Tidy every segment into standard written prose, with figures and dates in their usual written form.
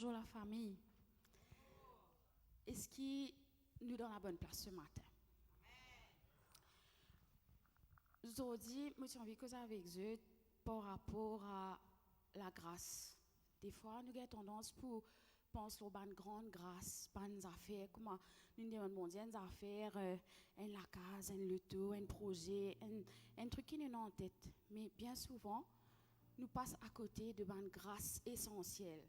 Bonjour la famille. Est-ce qui nous donne la bonne place ce matin? Aujourd'hui, moi j'ai envie de causer avec eux par rapport à la grâce. Des fois, nous avons tendance pour penser aux grandes grâces, bonnes affaires, comment nous demandons des affaires, la case, le tout, un projet, un truc qui nous est en tête. Mais bien souvent, nous passons à côté de bonnes grâces essentielles.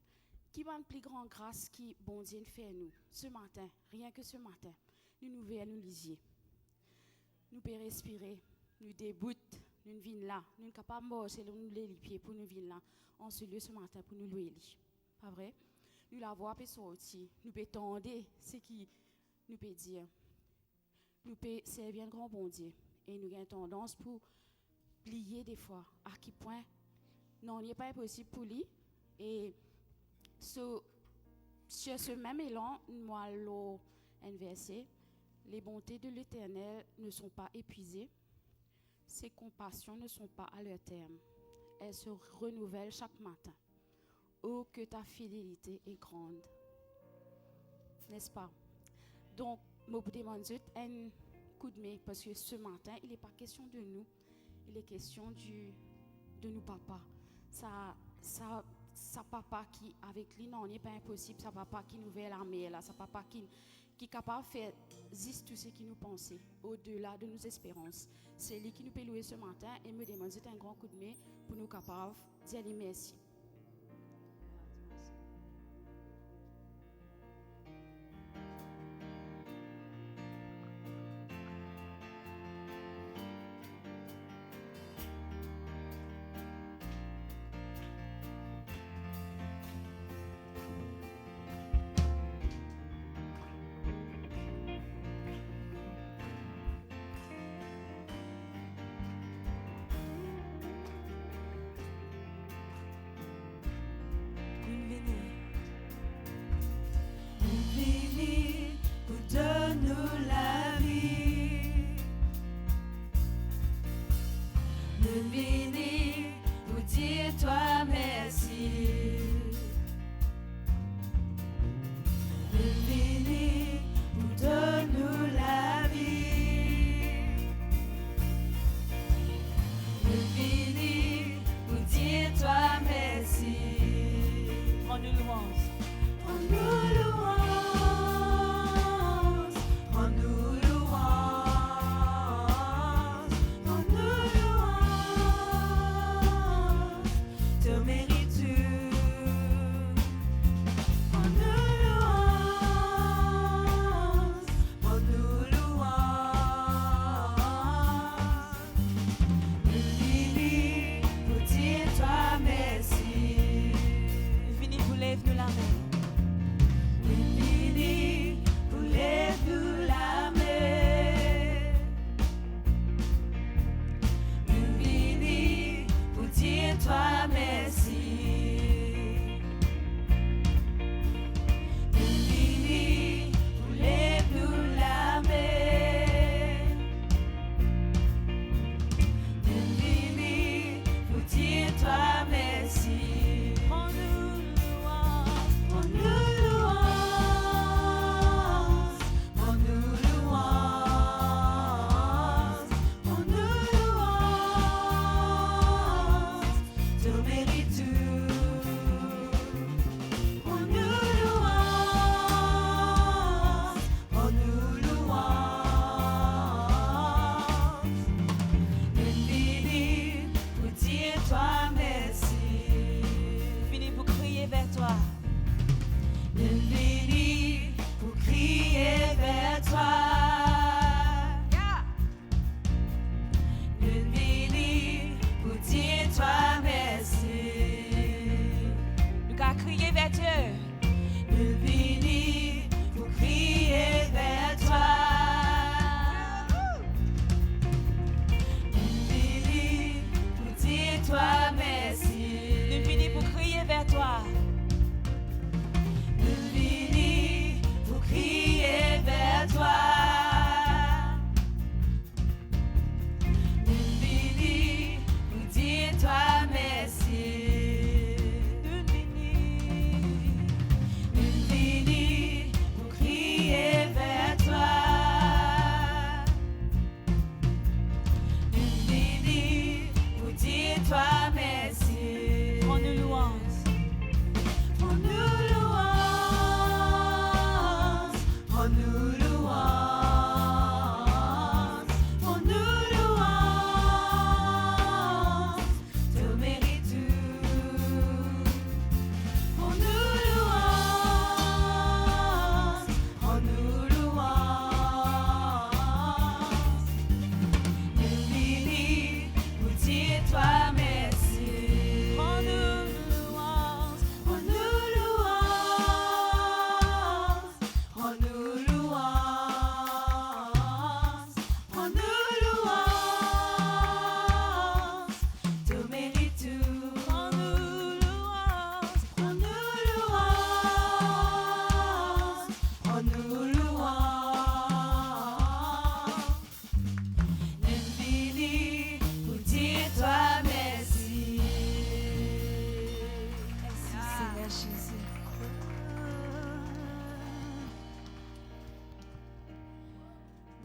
Qui va une plus grande grâce qui bon Dieu fait à nous ce matin, rien que ce matin, nous veillons, nous lisiez, nous pouvons respirer, nous déboutent, nous venons là, nous sommes capables de marcher, nous les pieds pour nous venir là, en ce lieu ce matin pour nous louer. Pas vrai? Nous la voix peut sortir, nous pouvons tendre ce qui nous peut dire, nous pouvons servir un grand bon Dieu et nous avons tendance pour plier des fois à quel point non, il n'est pas impossible pour lui et sur ce même élan, moi, inversé, les bontés de l'Éternel ne sont pas épuisées, ses compassions ne sont pas à leur terme. Elles se renouvellent chaque matin. Oh, que ta fidélité est grande. N'est-ce pas? Donc, je vous demande un coup de main parce que ce matin, il n'est pas question de nous, il est question de nous papa. Ça papa qui avec lui non n'est pas impossible, ça papa qui nous veut l'armée là, ça papa qui est capable de faire juste tout ce qui nous pensait au-delà de nos espérances. C'est lui qui nous peut louer ce matin et me demande un grand coup de main pour nous capables de dire merci.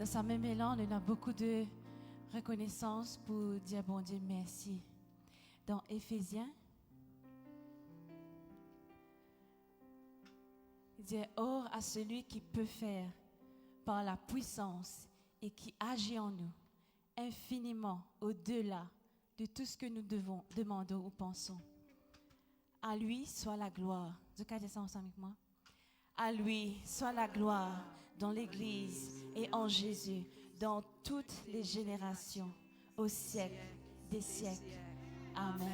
Dans sa même élan, on a beaucoup de reconnaissance pour dire bon Dieu merci. Dans Éphésiens, il dit or à celui qui peut faire par la puissance et qui agit en nous infiniment au-delà de tout ce que nous devons, demandons ou pensons. À lui soit la gloire. Vous pouvez dire ça ensemble avec moi? À lui soit la gloire dans l'Église et en Jésus, dans toutes les générations, au siècle des siècles. Amen.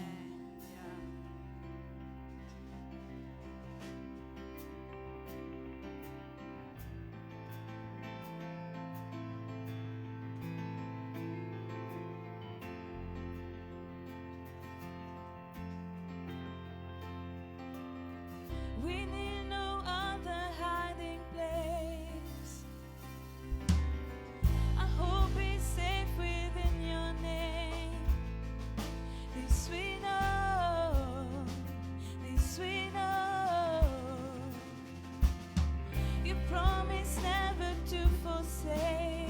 We need no other hiding place. Our hope is safe within your name. This we know, this we know. You promise never to forsake.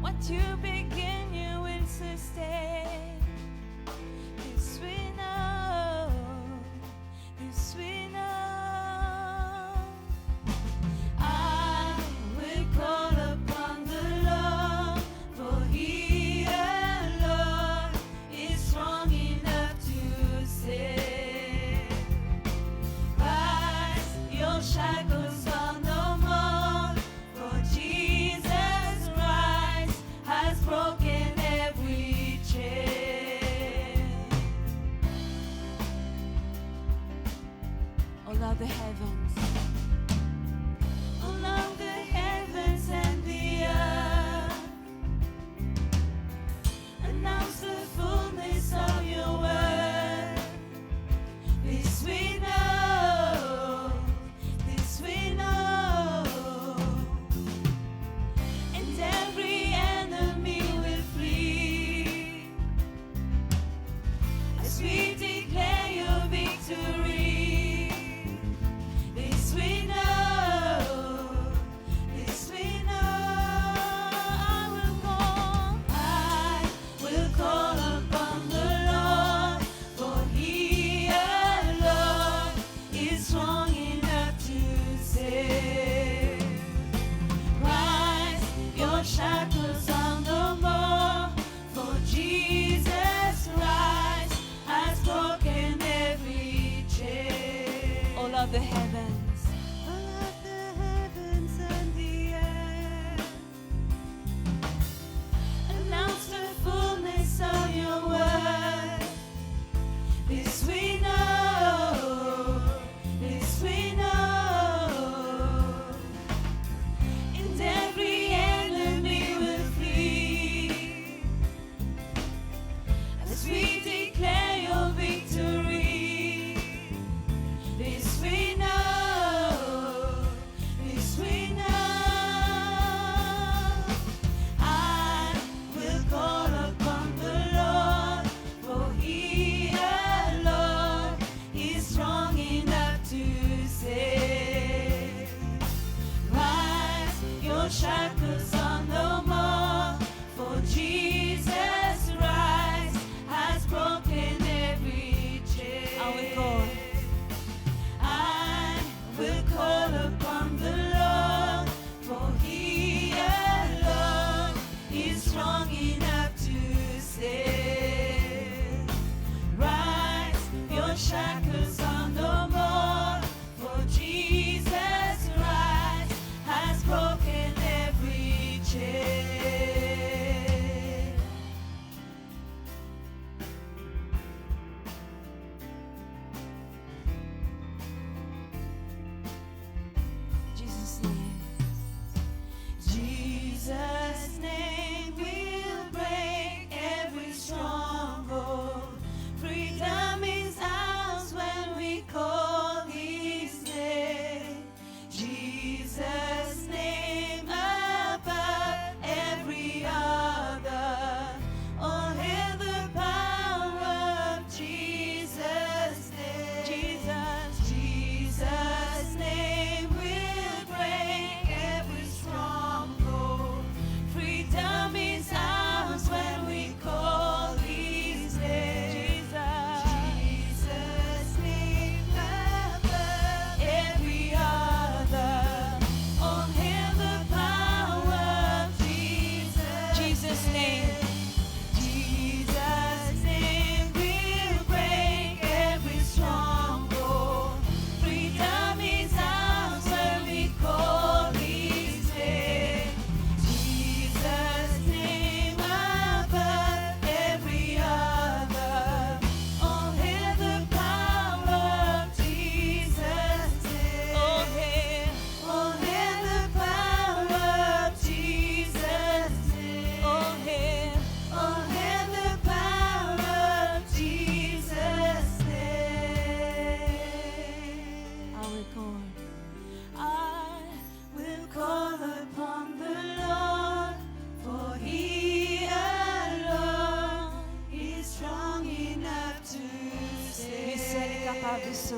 What you begin, you will sustain. This we know, this we know. I will call upon the Lord, for He alone is strong enough to save. Rise, your shackles are no more, for Jesus Christ has broken every chain. All of the heavens, all of the heavens and the earth, announce the fullness of your word. This we know, this we know, and every enemy will flee as we declare your victory. This we know, this we know. I will call upon the Lord, for He alone is strong enough to save. Rise, your shackles are no more, for Jesus Christ has broken every chain. All of the heavens, all of the heavens and the earth, announce the fullness of your word. This we know, this we know, and every enemy will flee as we declare your victory. This we know.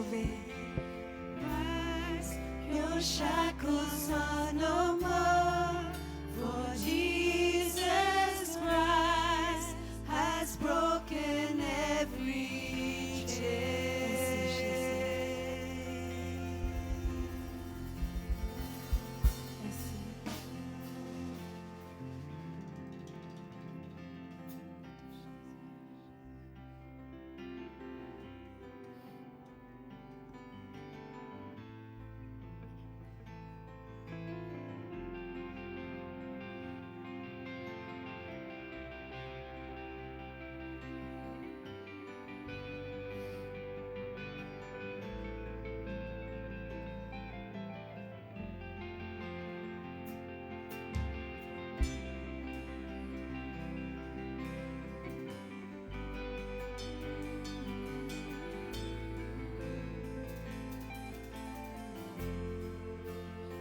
sauvés. Your shackles are no more, for Jesus Christ has broken every chain. Merci.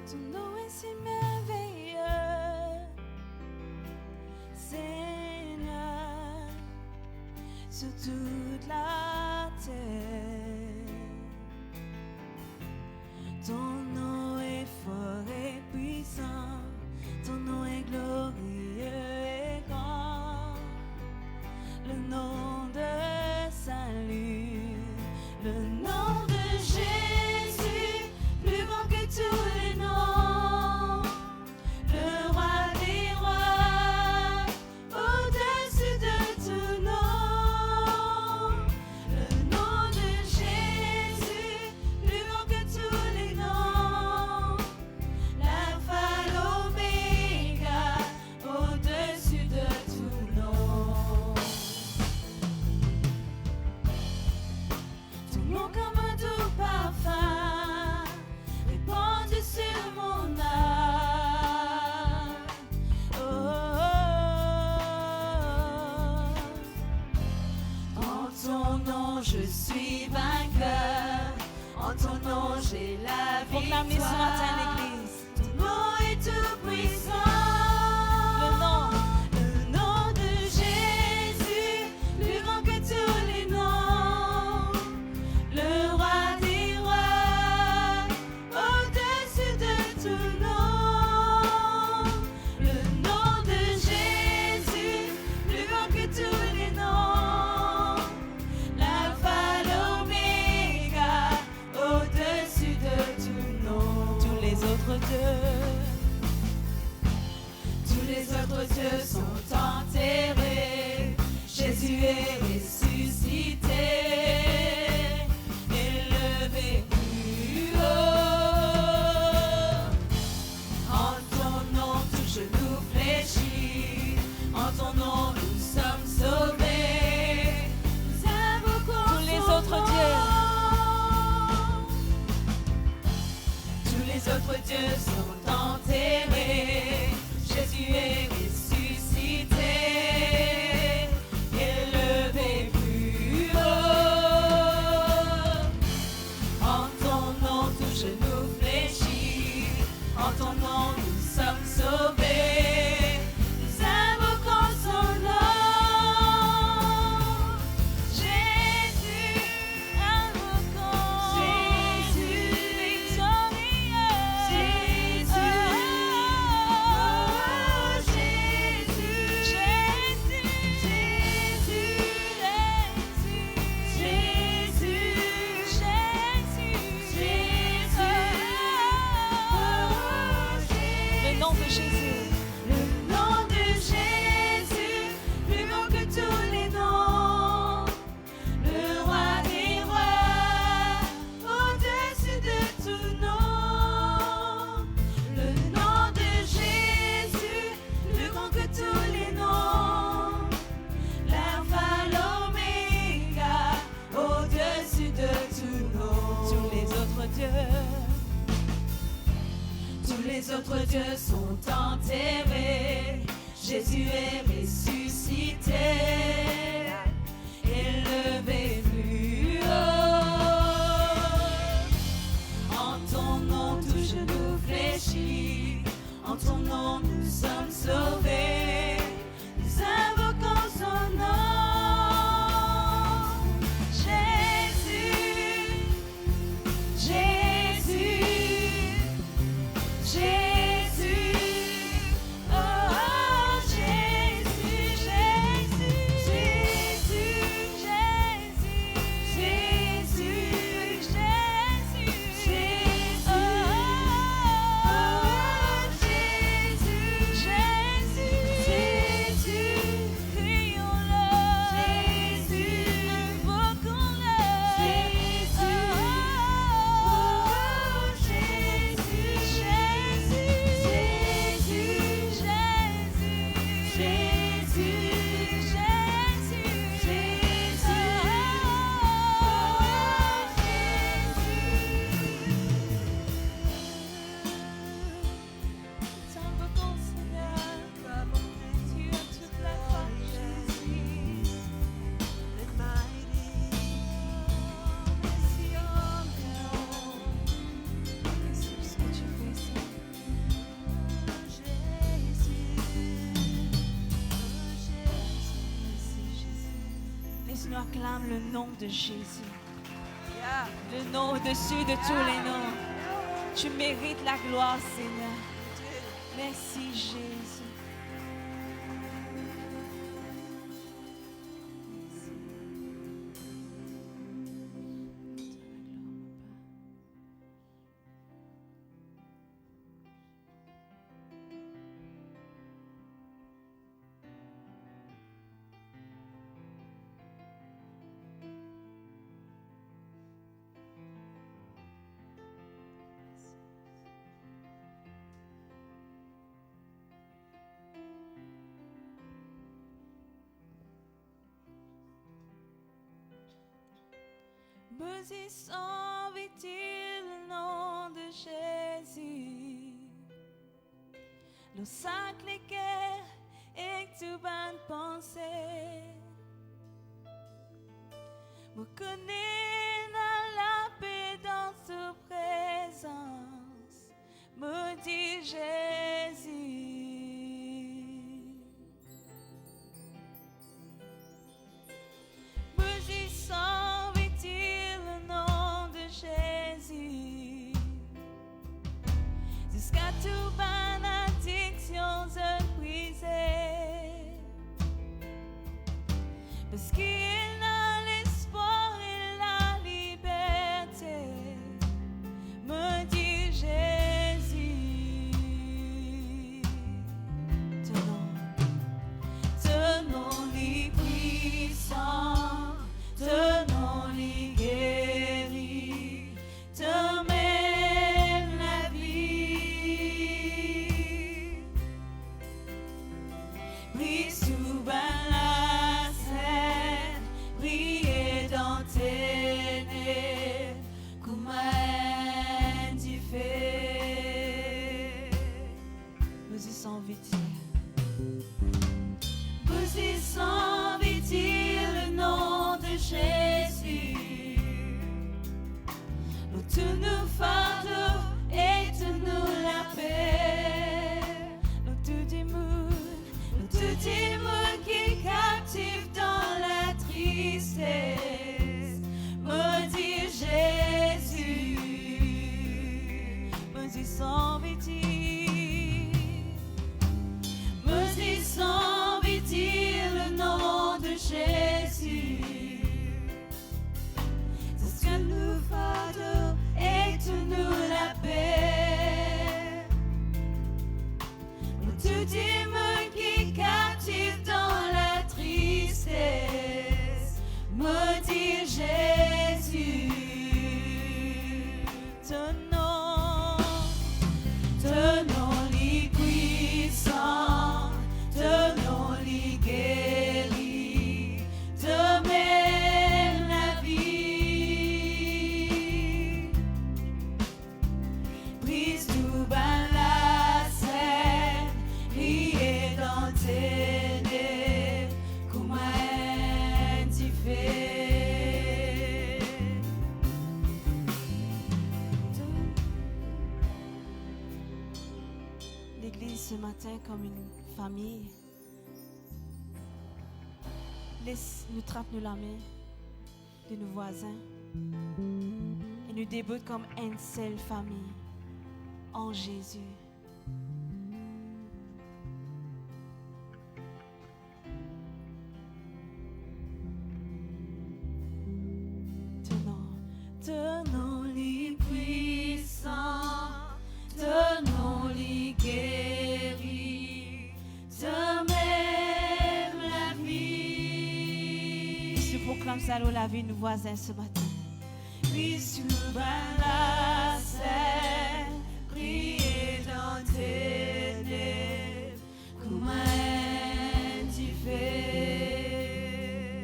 Ton nom est si merveilleux, Seigneur, sur toute la terre. Ton nom est fort et puissant, ton nom est glorieux et grand. Le nom de salut, le nom de Jésus, plus grand que tous les noms. Le roi des rois, au-dessus de tout nom. Le nom de Jésus, plus grand que tous les noms. L'alpha, l'oméga, au-dessus de tout nom. Ton nom comme un doux parfum, répandu sur mon âme. Oh, oh, oh. En ton nom je suis vainqueur, en ton nom j'ai la Proclamez ce matin victoire. l'Église. Ton nom est tout puissant. Le nom de Jésus, plus grand que tous les noms. Le roi des rois, au-dessus de tout nom. Le nom de Jésus, plus grand que tous les noms. L'alpha, l'oméga, au-dessus de tout nom. Tous les autres dieux, Tous les autres dieux sont enterrés. Jésus est ressuscité, élevé plus haut. En ton nom, tout genou fléchit. En ton nom, nous sommes sauvés. Nous invoquons tous les son autres nom. dieux. Tous les autres dieux sont enterrés. Jésus est ressuscité, élevé plus haut. En ton nom, tout genou fléchit. En ton nom, nous sommes sauvés. Nous invoquons son nom. Jésus, invoquons. Jésus, victorieux. Jésus, oh, Jésus, Jésus, Jésus, Jésus, Jésus, Le nom de Jésus. Le nom de Jésus, plus grand que tous les noms. Le roi des rois, au-dessus de tout nom. Le nom de Jésus, plus grand que tous les noms. L'alpha, l'oméga, au-dessus de tout nom. Tous les autres dieux, Tous les autres dieux sont enterrés. Jésus est ressuscité, élevé plus haut. En ton nom, tout genou fléchit. En ton nom, nous sommes sauvés. Nous invoquons son nom. Jésus, acclame le nom de Jésus. Le nom au-dessus de tous les noms. Tu mérites la gloire, Seigneur. Merci, Jésus. Maudissant vit-il le nom de Jésus. Le Sacré-Cœur et toute bonne pensée. Me connaît dans la paix dans sa présence. Maudit Jésus. Maudissant Jésus, jusqu'à toute bénédiction se briser, parce qu'il a l'espoir et la liberté, me dit Jésus. Tenons-les puissants, tenons-les guéris, te mène la vie. Brille sous la scène, brille dans tes nez, comme un fait. Vous y sont vite. Vous y sont vite le nom de Jésus. Tu nous fardeaux et tu nous la paix. Nous tout démon qui captive dans la tristesse. Maudit Jésus, maudit sans vêtir. Maudit sans vêtir le nom de Jésus. C'est ce que nous fardeaux et tu nous la paix. Tout démon qui captive dans la tristesse. Maudit Jésus. Tenons-les puissants, tenons-les guéris, te mène la vie. Brise tout bas la scène, brille dans tes nez, comme un fait. L'église ce matin comme une famille. Laisse-nous tremper la main de nos voisins et nous débutent comme une seule famille en Jésus. Tenons-les puissants, tenons-les guéris, te mène la vie. Je proclame ça dans la vie de nos voisins ce matin. Oui, sous la scène, brille dans tes nez, comme un fait.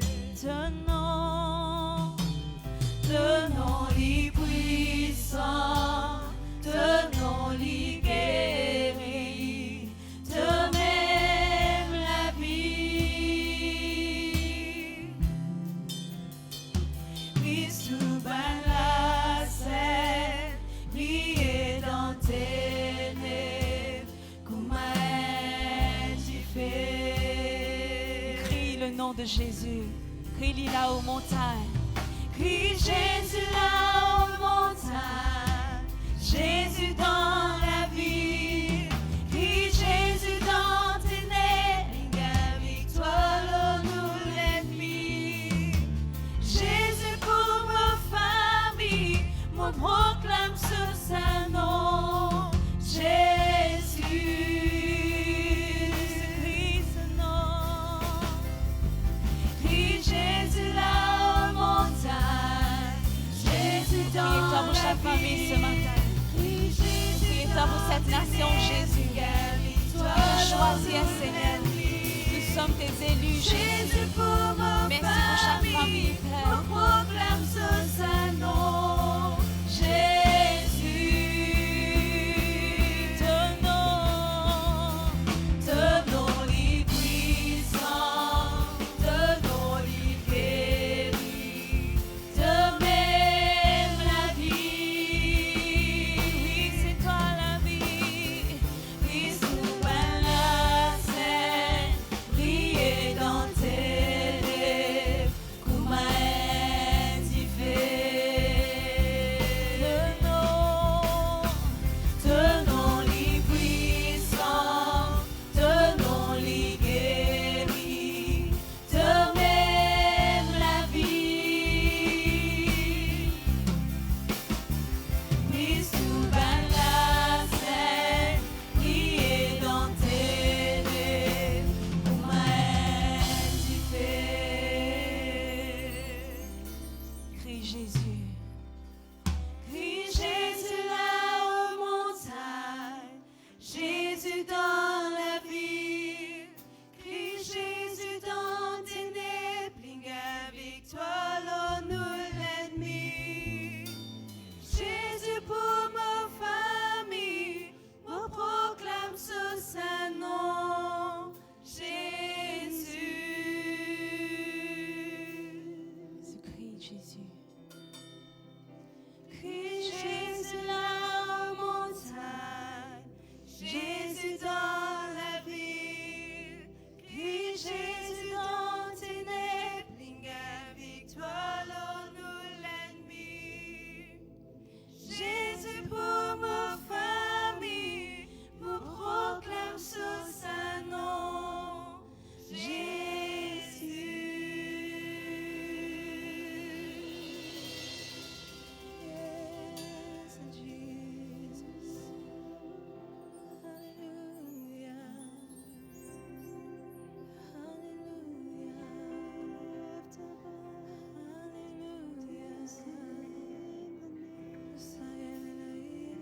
Tenons-les puissants, tenons-les guéris, te mène la vie. Oui, sous la scène, brille dans tes nez, comme un fait. Crie le nom de Jésus. Crie-lui là aux montagnes. Crie Jésus là aux montagnes, Jésus dans la ville. Crie Jésus dans tes ténèbres, victoire nous l'ennemi. Jésus pour ma famille, mon proclame sur sa nom. Jésus, crie ce nom. Crie Jésus là aux montagnes, Jésus dans Priez-toi pour chaque famille ce matin. Priez-toi pour cette nation, Jésus. Tu choisis, Seigneur. Nous sommes tes élus, Jésus. Merci pour chaque famille, Père. Proclame ce sa nom. Jésus, ton nom li puissant, ton nom li guéri, de même la vie. Oui, c'est toi la vie. Oui, sous la scène, briller dans tes lèvres, comme un fait. Ton nom li puissant, ton nom li guéri, de même la vie. Oui, sous la scène, briller dans tes lèvres, comme un fait. Crie Jésus. Crie Jésus là aux montagnes, Jésus dans la ville. Crie Jésus dans tes ténèbres, victoire nous l'ennemi. Jésus pour ma famille, me proclame sous sa nom. Jésus. Crie Jésus. Crie Jésus là aux montagnes, Jésus dans la ville. Crie Jésus dans tes ténèbres, victoire nous l'ennemi. Jésus pour ma famille, me proclame sous sa nom. Jésus. Yes, Jesus. Hallelujah. Hallelujah. Hallelujah.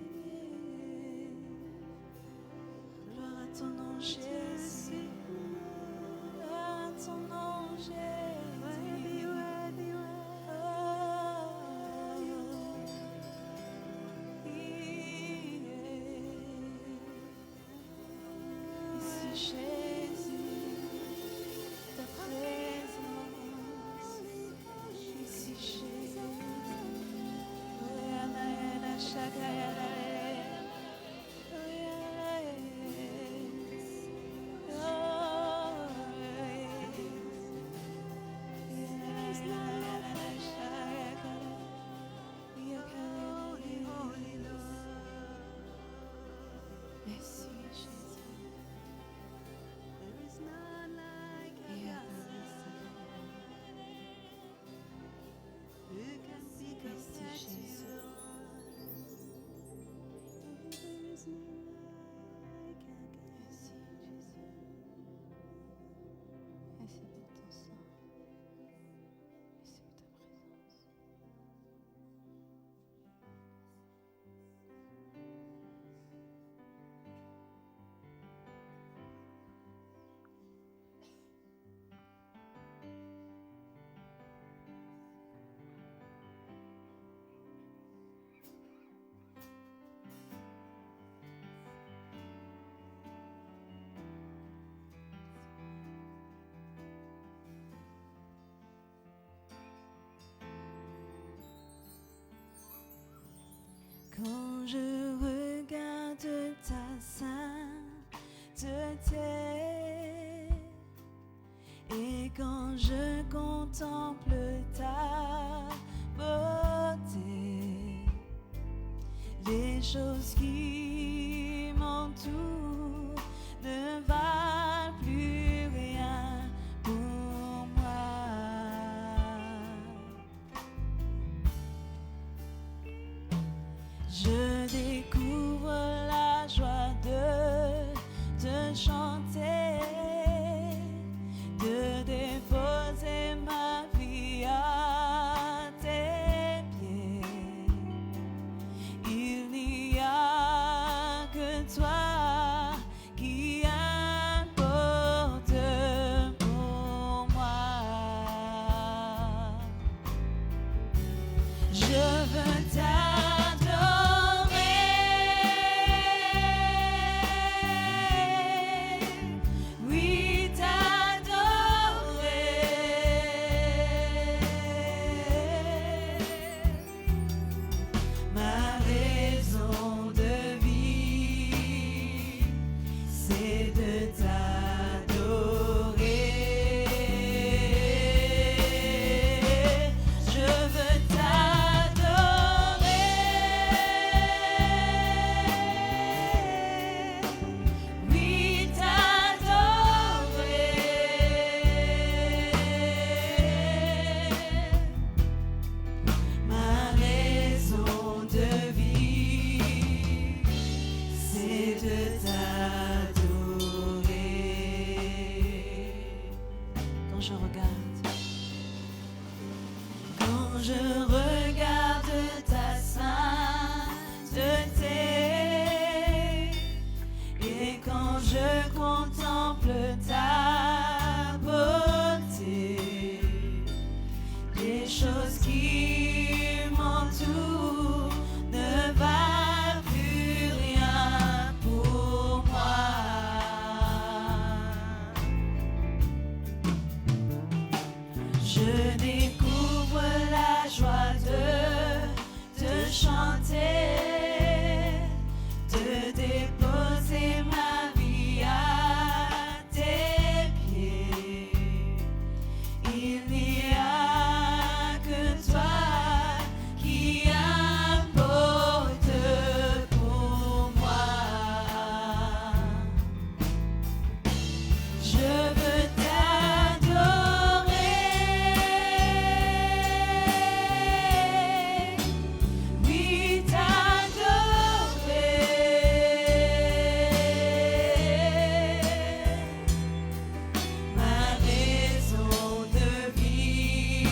Gloire à ton nom, Jésus. Gloire à ton nom, Jésus. Ici Jésus, ta présence. Ici Jésus, Oyana Shakayana. choses qui m'entourent ne valent plus rien pour moi. Je découvre la joie de te chanter, de déposer ma vie à tes pieds. Il n'y a que toi qui importe pour moi. Je veux oui, ma raison de vie, c'est de t'adorer. Je veux oui, ma raison de vie, c'est de t'adorer. Quand je regarde ta sainteté, et quand je contemple ta beauté, les choses qui m'entourent ne valent plus rien pour moi. Je découvre la joie de te chanter, de déposer ma vie à tes pieds. Il n'y a que toi qui importe pour moi. Je veux oui, ma raison de vie,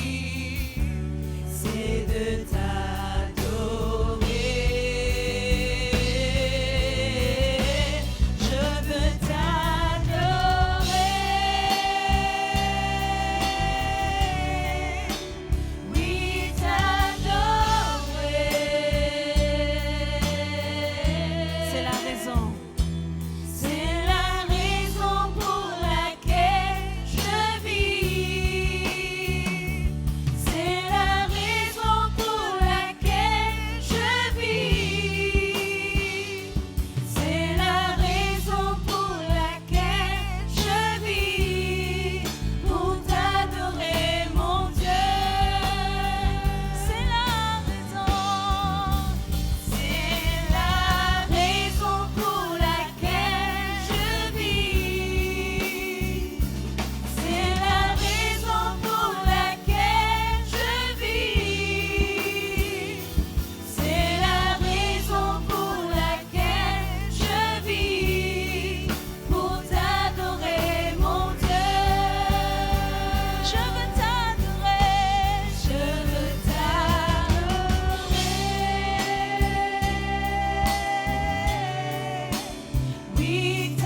c'est de t'adorer. Je veux oui, c'est la raison. C'est la raison pour laquelle je vis. C'est la raison pour laquelle je vis. C'est la raison pour laquelle je vis. Pour t'adorer, mon Dieu. C'est la raison. C'est la raison pour laquelle je vis. C'est la raison pour laquelle je vis. C'est la raison pour laquelle je vis. Pour t'adorer, mon Dieu. Je veux t'adorer. Je veux t'adorer. Oui,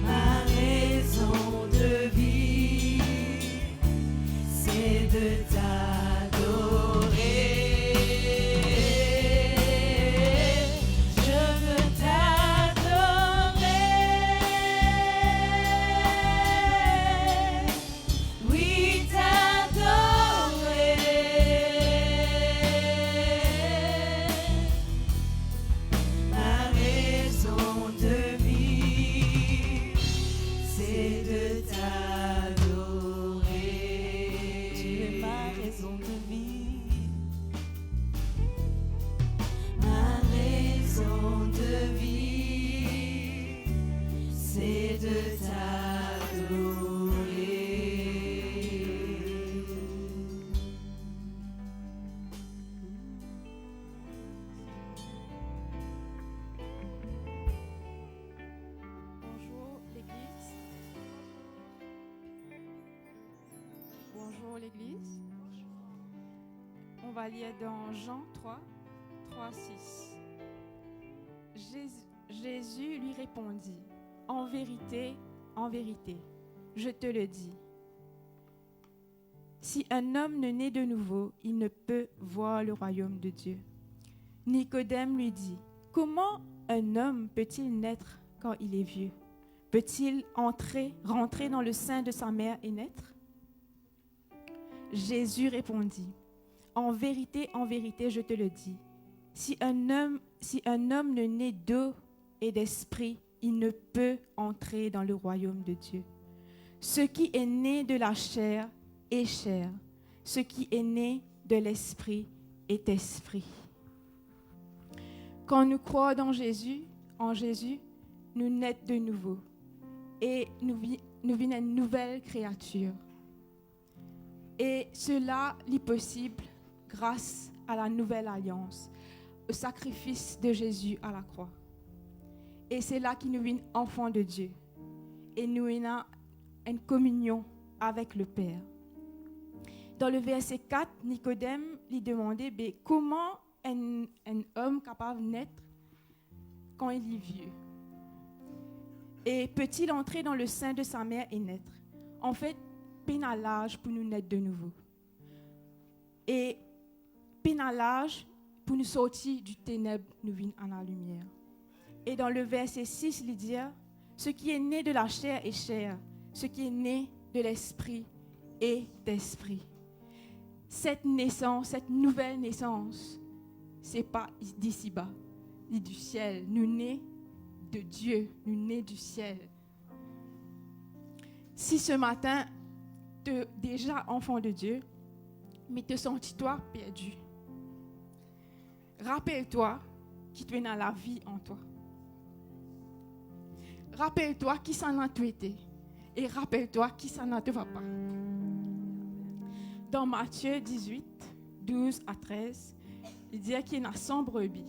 ma raison de vie, c'est de t'adorer. Je veux oui, ma raison de vie, c'est de t'adorer. Bonjour l'Église. On va lire dans Jean 3, 6. Jésus lui répondit, en vérité, je te le dis. Si un homme ne naît de nouveau, il ne peut voir le royaume de Dieu. Nicodème lui dit, comment un homme peut-il naître quand il est vieux? Peut-il rentrer dans le sein de sa mère et naître? Jésus répondit, en vérité, je te le dis, si un homme ne naît d'eau et d'esprit, il ne peut entrer dans le royaume de Dieu. Ce qui est né de la chair est chair, ce qui est né de l'esprit est esprit. Quand nous croyons en Jésus, nous naissons de nouveau et nous vivons une nouvelle créature. Et cela est possible grâce à la nouvelle alliance, au sacrifice de Jésus à la croix. Et c'est là que nous sommes enfants de Dieu. Et nous avons une communion avec le Père. Dans le verset 4, Nicodème lui demandait comment un homme capable de naître quand il est vieux. Et peut-il entrer dans le sein de sa mère et naître? En fait, peine à l'âge pour nous naître de nouveau. Et peine à l'âge pour nous sortir du ténèbre, nous venir à la lumière. Et dans le verset 6, il dit, ce qui est né de la chair est chair, ce qui est né de l'esprit est d'esprit. Cette naissance, cette nouvelle naissance, c'est pas d'ici-bas, ni du ciel. Nous nés de Dieu, nous nés du ciel. Si ce matin, tu es déjà enfant de Dieu, mais te sens-toi perdu, rappelle-toi qui tu es dans la vie en toi. Rappelle-toi qui ça n'a tu été. Et rappelle-toi qui ça n'a te va pas. Dans Matthieu 18, 12 à 13, il dit qu'il y a 100 brebis.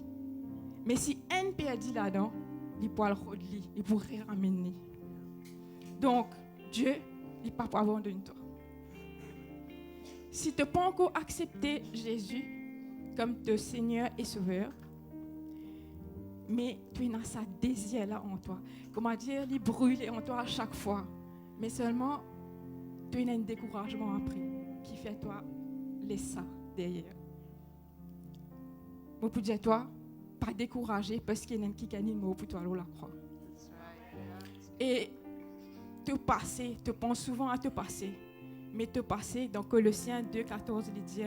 Mais si un perdit là-dedans, il pourra le redire, il pourrait ramener. Donc, Dieu, il ne peut pas abandonner toi. Si tu n'as pas encore accepté Jésus comme ton Seigneur et Sauveur, mais tu as sa désir là en toi. Comment dire, il brûle en toi à chaque fois. Mais seulement, tu as un découragement après qui fait toi laisser ça derrière. Moi, pour dire toi, pas découragé parce qu'il y a un qui gagne mot pour toi la croix. Et te passer, te pense souvent à te passer. Mais te passer, dans Colossiens 2,14, il dit,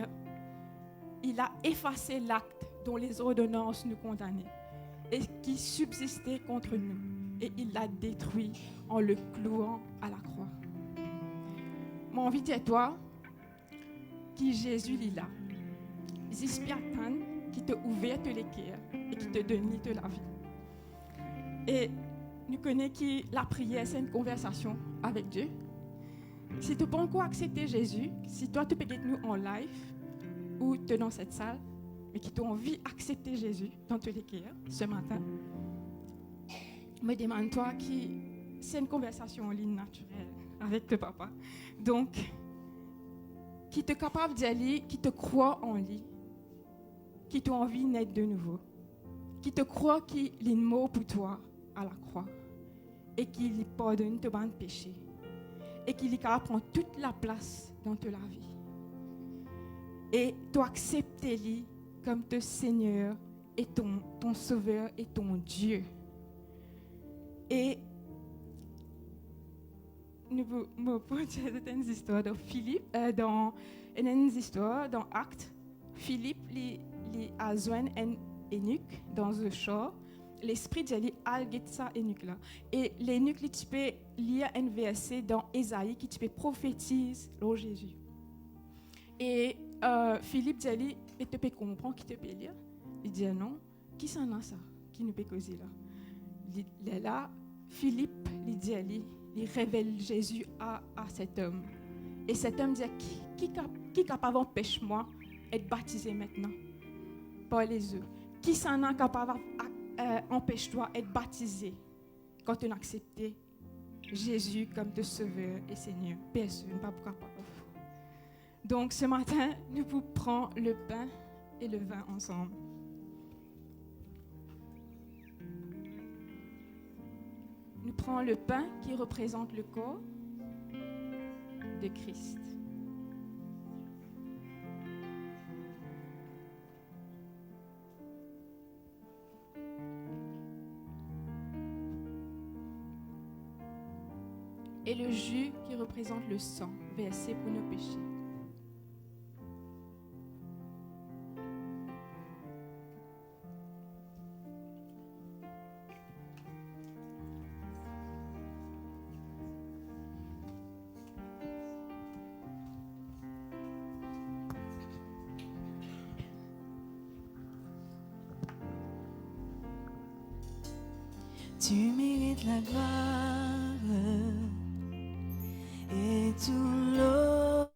il a effacé l'acte dont les ordonnances nous condamnaient et qui subsistait contre nous. Et il l'a détruit en le clouant à la croix. Mon envie de toi, qui Jésus est là. Zispiatan, qui te ouvre les cœurs et qui te donne de la vie. Et nous connaissons que la prière, c'est une conversation avec Dieu. Si tu peux encore accepter Jésus, si toi tu peux être nous en live ou tu es dans cette salle, mais qui tu as envie d'accepter Jésus dans tous les cœurs ce matin, me demande-toi qui c'est une conversation en ligne naturelle avec ton papa. Donc, qui te capable d'y aller, qui te croit en lui, qui t'a envie de naître de nouveau, qui te croit qu'il est mort pour toi à la croix et qu'il lui pardonne tes bons péchés et qu'il est capable de prendre toute la place dans ta vie. Et tu acceptes lui comme ton Seigneur et ton Sauveur et ton Dieu. Et nous pouvons dire une histoire de Philippe, dans une histoire dans Actes. Philippe a joint un eunuque dans un champ. L'esprit de lui a guidé ça eunuque-là. Et l'eunuque, tu peux lire un verset dans Ésaïe qui peut prophétise le Jésus. Et Philippe dit, tu peux comprendre, qui te peut lire. Il dit non, qui s'en a ça, qui ne peut causer là. Là, Philippe, il révèle Jésus à cet homme. Et cet homme dit, qui est capable d'empêcher moi d'être baptisé maintenant par les œufs? Qui s'en est capable d'empêcher-toi d'être baptisé quand tu as accepté Jésus comme ton Sauveur et Seigneur? Personne, pas capable. Donc ce matin, nous vous prenons le pain et le vin ensemble. Nous prenons le pain qui représente le corps de Christ. Et le jus qui représente le sang versé pour nos péchés. Tu mérites la gloire et tout l'honneur.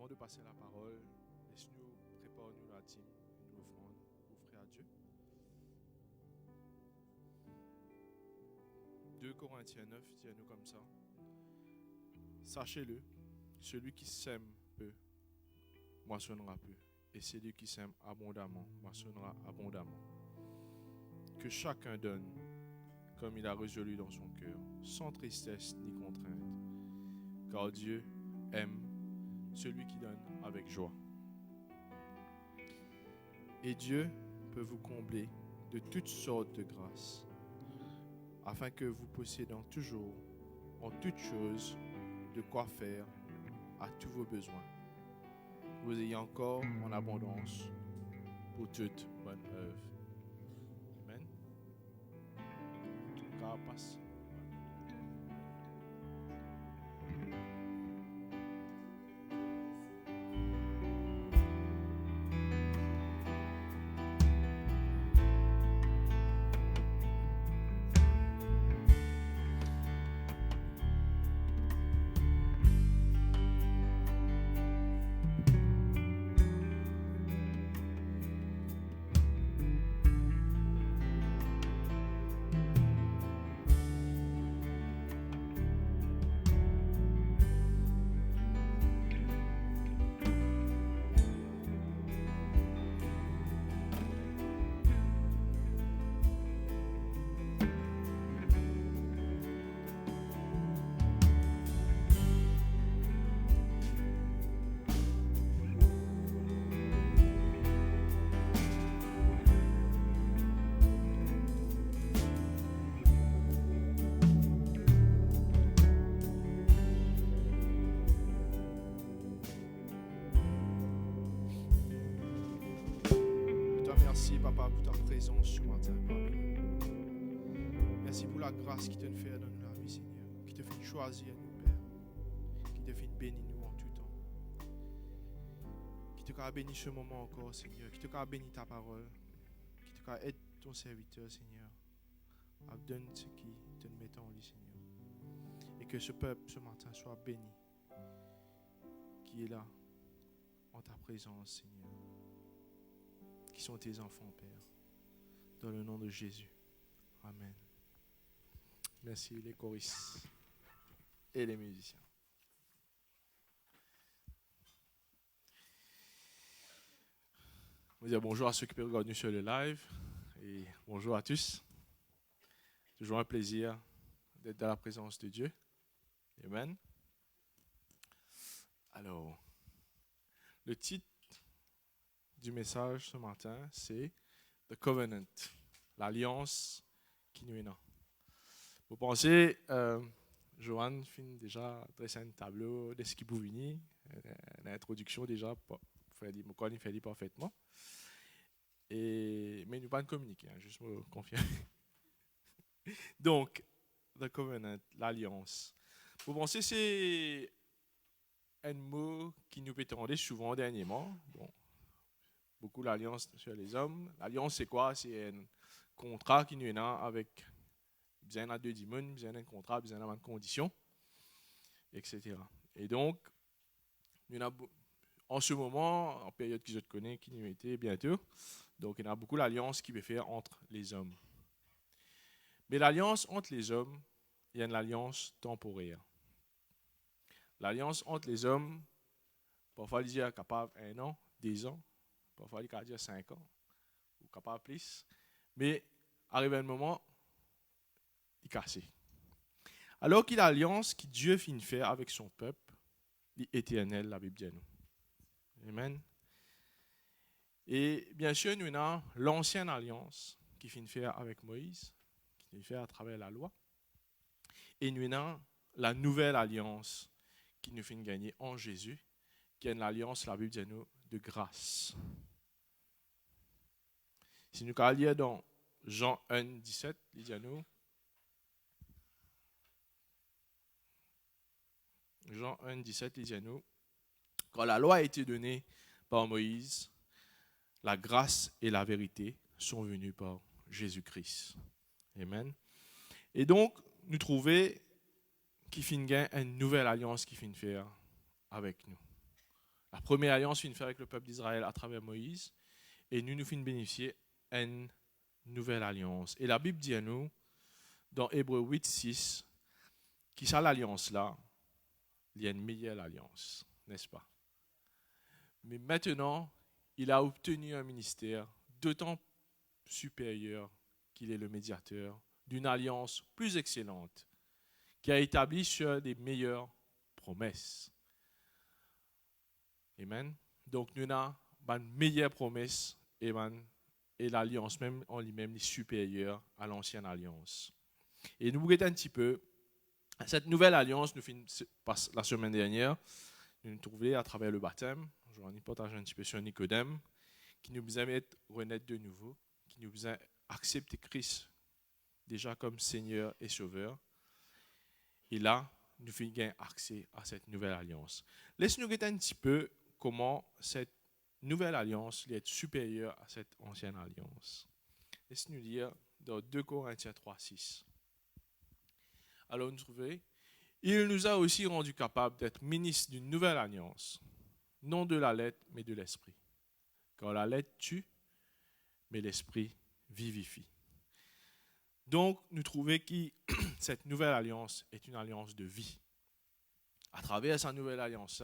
avant de passer la parole, laisse-nous préparer la dîme, une offrande offrée à Dieu. 2 Corinthiens 9 dit à nous comme ça. Sachez-le, celui qui sème peu, moissonnera peu. Et celui qui sème abondamment, moissonnera abondamment. Que chacun donne comme il a résolu dans son cœur, sans tristesse ni contrainte. Car Dieu aime celui qui donne avec joie. Et Dieu peut vous combler de toutes sortes de grâces, afin que vous possédant toujours, en toutes choses, de quoi faire à tous vos besoins. Vous ayez encore en abondance pour toute bonne œuvre. Amen. Tout cas passe. Merci, Papa, pour ta présence ce matin parmi nous. Merci pour la grâce qui te fait dans notre vie, Seigneur, qui te fait choisir nous, Père, qui te fait bénir nous en tout temps, qui te fait bénir ce moment encore, Seigneur, qui te fait bénir ta parole, qui te fait aider ton serviteur, Seigneur, à donner ce qui te met en lui, Seigneur, et que ce peuple ce matin soit béni, qui est là en ta présence, Seigneur. Qui sont tes enfants, Père, dans le nom de Jésus. Amen. Merci les choristes et les musiciens. Je veux dire bonjour à ceux qui peuvent regarder sur le live et bonjour à tous. Toujours un plaisir d'être dans la présence de Dieu. Amen. Alors, le titre du message ce matin, c'est The Covenant, l'alliance qui nous est là. Vous pensez, Joanne finit déjà dresser un tableau de ce qui peut venir, l'introduction déjà, il fait parfaitement. Mais nous pas de communiquer, juste me confirmer. Donc, The Covenant, l'alliance. Vous pensez c'est un mot qui nous peut entendre souvent dernièrement. Bon. Beaucoup l'alliance sur les hommes. L'alliance, c'est quoi? C'est un contrat qui nous est là avec besoin de deux dimons, besoin d'un contrat, besoin d'une condition, etc. Et donc, nous avons, en ce moment, en période que je te connais, qui nous était bientôt, donc il y a beaucoup l'alliance qui peut faire entre les hommes. Mais l'alliance entre les hommes, il y a une alliance temporaire. L'alliance entre les hommes, parfois, il est capable 1 an, 2 ans, parfois, il peut dire 5 ans, ou capable plus. Mais, arrivé un moment, il est cassé. Alors qu'il y a l'alliance que Dieu finit de faire avec son peuple, l'éternel, la Bible dit nous. Amen. Et bien sûr, nous avons l'ancienne alliance qui finit de faire avec Moïse, qui finit de faire à travers la loi. Et nous avons la nouvelle alliance qui nous finit de gagner en Jésus, qui est une alliance, la Bible dit nous, de grâce. Si nous allons lire dans Jean 1, 17, il dit à nous, Jean 1, 17, il dit à nous, quand la loi a été donnée par Moïse, la grâce et la vérité sont venues par Jésus-Christ. Amen. Et donc, nous trouvons qu'il finit une nouvelle alliance qui finit de faire avec nous. La première alliance finit faire avec le peuple d'Israël à travers Moïse. Et nous finissons bénéficier d'une nouvelle alliance. Et la Bible dit à nous, dans Hébreux 8, 6, qui ça l'alliance là, il y a une meilleure alliance, n'est-ce pas? Mais maintenant, il a obtenu un ministère d'autant supérieur qu'il est le médiateur d'une alliance plus excellente, qui a établi sur des meilleures promesses. Amen. Donc, nous avons une meilleure promesse et l'alliance même en lui-même est supérieure à l'ancienne alliance. Et nous regardons un petit peu, cette nouvelle alliance, nous finissons la semaine dernière, nous nous trouvons à travers le baptême. Je vais en partager un petit peu sur Nicodème, qui nous a fait renaître de nouveau, qui nous a accepté Christ déjà comme Seigneur et Sauveur. Et là, nous finissons gagner accès à cette nouvelle alliance. Laisse-nous regarder un petit peu comment cette nouvelle alliance est supérieure à cette ancienne alliance. Laisse-nous lire dans 2 Corinthiens 3, 6. Alors, nous trouvons, il nous a aussi rendu capables d'être ministres d'une nouvelle alliance, non de la lettre, mais de l'esprit. Car la lettre tue, mais l'esprit vivifie. Donc, nous trouvons que cette nouvelle alliance est une alliance de vie. À travers cette nouvelle alliance,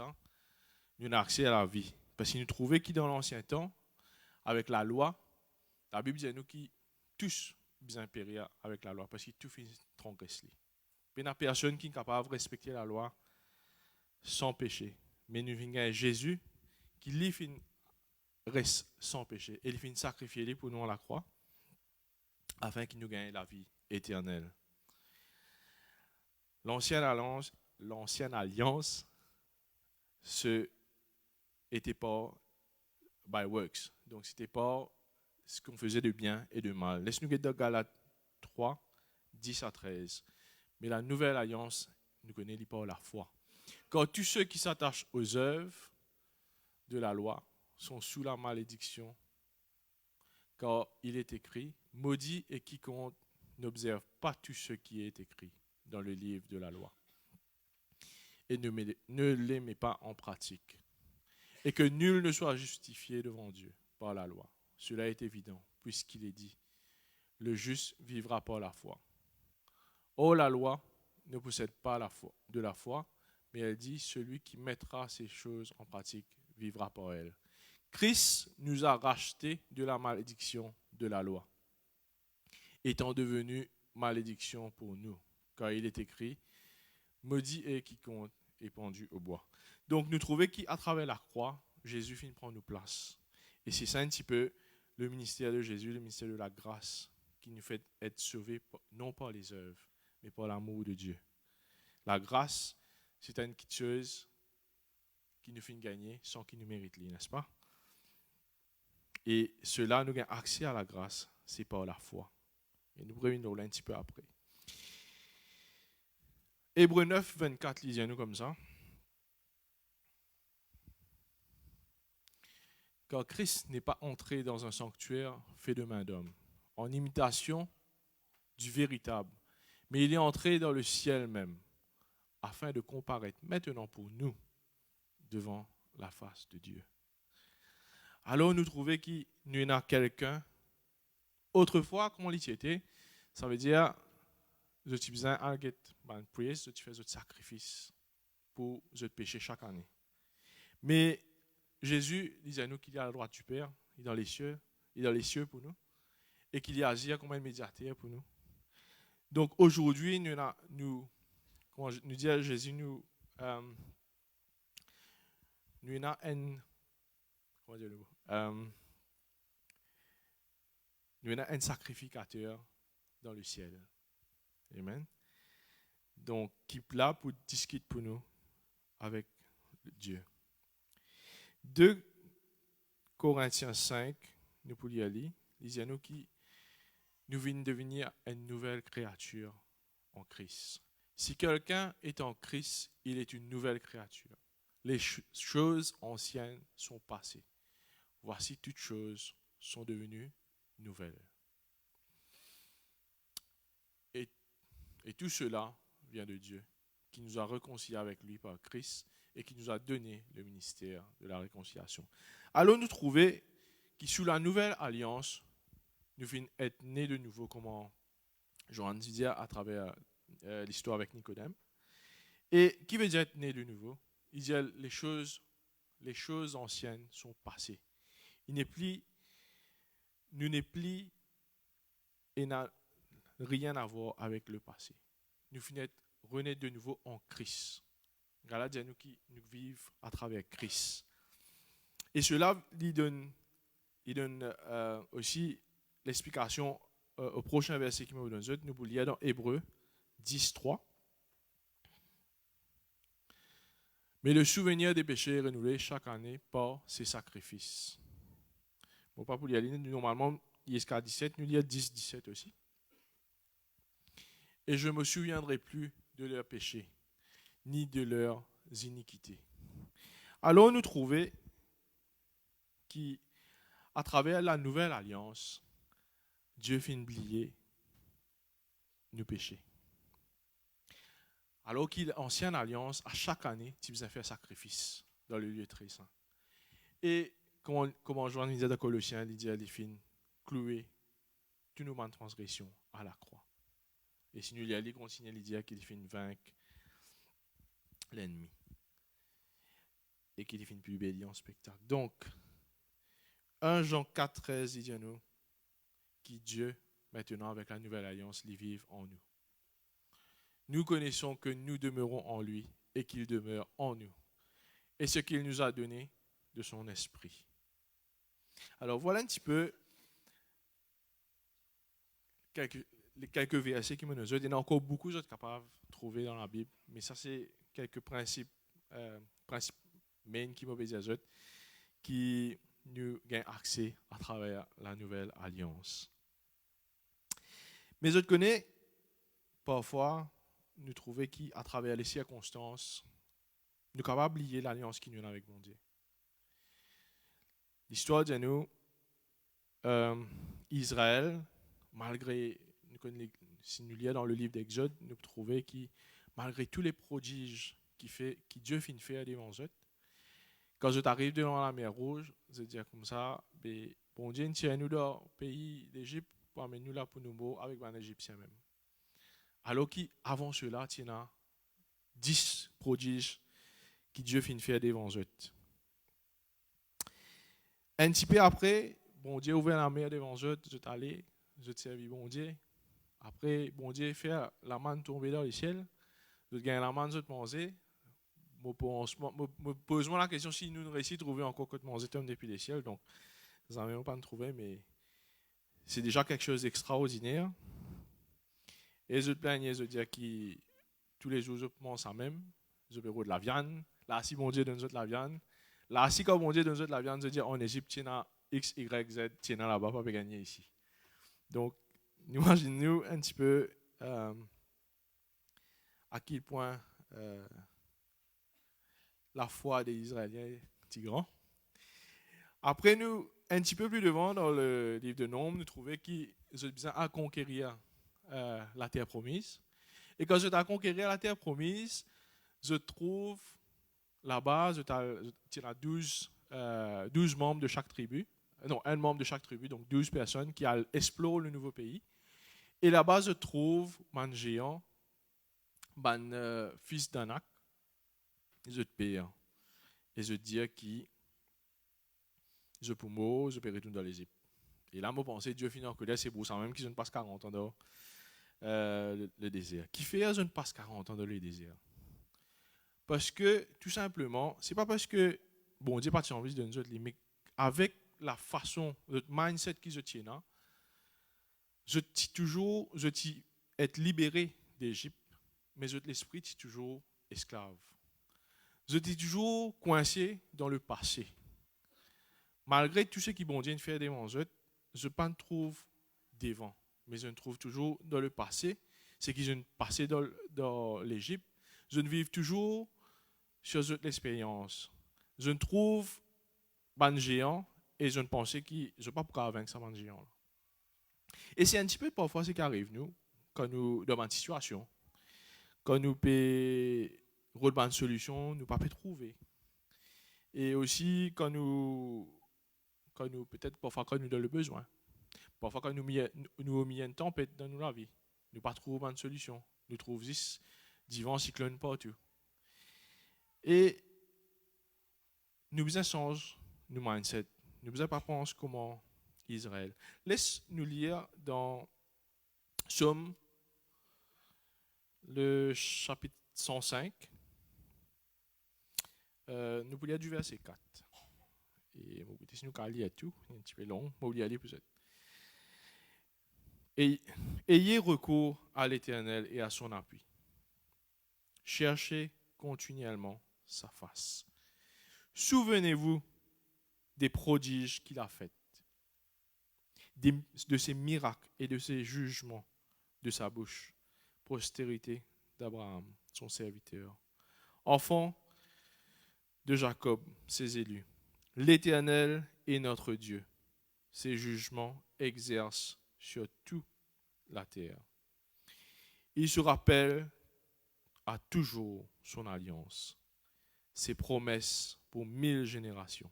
nous avons accès à la vie. Parce que nous trouvons que dans l'ancien temps, avec la loi, la Bible dit à nous qu'ils tous bien impériaux avec la loi, parce que tout finit transgressé. Il n'y a personne qui est capable de respecter la loi sans péché. Mais nous avons Jésus qui lui reste sans péché. Et il finit sacrifier pour nous à la croix afin qu'il nous gagne la vie éternelle. L'ancienne alliance ce n'était pas by works. Donc, ce n'était pas ce qu'on faisait de bien et de mal. Laisse-nous regarder dans Galates 3, 10 à 13. Mais la nouvelle alliance, nous connaissons par la foi. Car tous ceux qui s'attachent aux œuvres de la loi sont sous la malédiction. Car il est écrit, maudit est quiconque n'observe pas tout ce qui est écrit dans le livre de la loi et ne les met pas en pratique. Et que nul ne soit justifié devant Dieu par la loi. Cela est évident, puisqu'il est dit, le juste vivra par la foi. Or, la loi ne possède pas de la foi, mais elle dit, celui qui mettra ces choses en pratique vivra par elle. Christ nous a rachetés de la malédiction de la loi, étant devenu malédiction pour nous, car il est écrit, maudit est quiconque est pendu au bois. Donc nous trouvons qu'à travers la croix, Jésus finit prendre nos places. Et c'est ça un petit peu le ministère de Jésus, le ministère de la grâce, qui nous fait être sauvés non par les œuvres, mais par l'amour de Dieu. La grâce, c'est une petite chose qui nous fait gagner sans qu'il nous mérite, n'est-ce pas? Et cela, nous avons accès à la grâce, c'est par la foi. Et nous reviendrons là un petit peu après. Hébreux 9, 24, lisez-nous comme ça. Car Christ n'est pas entré dans un sanctuaire fait de main d'homme, en imitation du véritable, mais il est entré dans le ciel même, afin de comparaître maintenant pour nous devant la face de Dieu. Alors nous trouvons qu'il y en a quelqu'un. Autrefois, comment il était, ça veut dire, je suis besoin de prier, je fais un sacrifice pour je pécher chaque année. Mais Jésus disait à nous qu'il est à la droite du Père, il est dans les cieux pour nous, et qu'il y agit comme un médiateur pour nous. Donc aujourd'hui, nous dit à Jésus, nous avons un sacrificateur dans le ciel. Amen. Donc, qui est là pour discuter pour nous avec Dieu. 2 Corinthiens 5, nous pouvons y aller. Lisez-nous qui nous vient devenir une nouvelle créature en Christ. Si quelqu'un est en Christ, il est une nouvelle créature. Les choses anciennes sont passées. Voici toutes choses sont devenues nouvelles. Et tout cela vient de Dieu, qui nous a réconciliés avec lui par Christ et qui nous a donné le ministère de la réconciliation. Allons nous trouver que sous la nouvelle alliance, nous venons être nés de nouveau, comme Johan disait à travers l'histoire avec Nicodème. Et qui veut dire être né de nouveau? Il dit les choses anciennes sont passées. Nous n'est plus et n'a rien à voir avec le passé. Nous venons être renés de nouveau en Christ. Voilà, nous qui nous vivons à travers Christ. Et cela, il donne aussi l'explication au prochain verset qui me donne. Nous vous lire dans Hébreux 10, 3. Mais le souvenir des péchés est renouvelé chaque année par ses sacrifices. Bon, pas pour y aller, normalement, ISK 17, nous lire 10, 17 aussi. Et je ne me souviendrai plus de leurs péchés, ni de leurs iniquités. Alors nous trouver qu'à travers la nouvelle alliance, Dieu fait oublier nos péchés. Alors qu'il l'ancienne alliance, à chaque année, tu faisais faire sacrifice dans le lieu très saint. Et comment Joan disait dans Colossiens, il dit à l'effin, clouer toutes nos transgressions à la croix. Et si nous y allons, continuer à dire qu'il finit vaincre l'ennemi. Et qu'il finit plus béli en spectacle. Donc, 1 Jean 4, 13, il dit à nous, qui Dieu, maintenant avec la nouvelle alliance, les vive en nous. Nous connaissons que nous demeurons en lui et qu'il demeure en nous. Et ce qu'il nous a donné de son esprit. Alors voilà un petit peu quelques versets qui me nous aident. Il y en a encore beaucoup d'autres capables de trouver dans la Bible. Mais ça, c'est quelques principes main qui m'obéissent qui nous gagnent accès à travers la nouvelle alliance. Mais je connais parfois nous trouver qu'à travers les circonstances, nous sommes capables d'oublier l'alliance qui nous a avec mon Dieu. L'histoire de nous, Israël, malgré, si nous lisons dans le livre d'Exode, nous trouvons que malgré tous les prodiges qui Dieu finit faire devant eux, quand je t'arrive devant la mer Rouge, je dis comme ça, bon Dieu, tiens-nous dans le pays d'Égypte pour amener nous là pour nous mourir avec les Égyptiens même. Alors qu'avant cela, il y a 10 prodiges qui Dieu finit faire devant eux. Un petit peu après, bon Dieu ouvert la mer devant eux, je t'allais, je te servis bon Dieu. Après, bon Dieu fait la manne tomber dans le ciel, je gagne la manne, je te manger. Me pose la question si nous réussissons à trouver encore que manger depuis les ciels. Donc, nous n'avons pas trouvé, mais c'est déjà quelque chose d'extraordinaire. Et je te plaignais, je dis que tous les jours, je mange ça même. Je peux de la viande. Là, si mon Dieu donne de la viande. Là, si quand mon Dieu donne de la viande, je dis en Égypte, tu as X, Y, Z, tu as là-bas, pas gagner ici. Donc, imaginez-nous un petit peu à quel point la foi des Israéliens est grande. Après, nous, un petit peu plus devant, dans le livre de Nombres, nous trouvons qu'ils ont besoin à conquérir la terre promise. Et quand je t'ai conquérir la terre promise, je trouve là-bas, tu as 12 membres de chaque tribu. Non, un membre de chaque tribu, donc 12 personnes qui explorent le nouveau pays. Et là-bas, je trouve un géant, un fils d'Anak, je te paye. Et je dis qui je peux mourir, je peux retourner dans l'Égypte. Et là, je pensais, Dieu finit en colère, c'est pour ça même que je ne passe 40 ans dans le désert. Qui fait je ne passe 40 ans dans le désert? Parce que, tout simplement, c'est pas parce que, bon, Dieu n'a pas envie de nous autres, mais avec la façon, le mindset qu'ils se tiennent, je être libéré d'Égypte, mais l'esprit est toujours esclave. Je suis toujours coincé dans le passé. Malgré tout ce qui bon Dieu fait devant eux, je ne pas trouve devant, mais je me trouve toujours dans le passé. C'est que je ne passé dans l'Égypte. Je ne vis toujours sur l'expérience. Je ne trouve pas de géant et je ne pensais que je ne sais pas pourquoi vaincre ça géant. Et c'est un petit peu parfois ce qui arrive nous quand nous dans une situation, quand nous bonne solution, nous pas peut trouver. Et aussi, quand nous peut-être parfois quand nous avons le besoin, parfois quand nous avons une tempête dans notre vie, nous pas trouver bonne solution. Nous trouvons juste divers cyclones partout. Et nous besoin changer nos mindset. Nous besoin pas penser comment Israël. Laisse nous lire dans Somme, le chapitre 105. Nous pouvons lire du verset 4. Et si nous allons lire tout, c'est un petit peu long, mais vous aller peut-être. Et ayez recours à l'Éternel et à son appui. Cherchez continuellement sa face. Souvenez-vous des prodiges qu'il a faits, de ses miracles et de ses jugements de sa bouche. Postérité d'Abraham, son serviteur. Enfants de Jacob, ses élus. L'Éternel est notre Dieu. Ses jugements exercent sur toute la terre. Il se rappelle à toujours son alliance, ses promesses pour 1000 générations.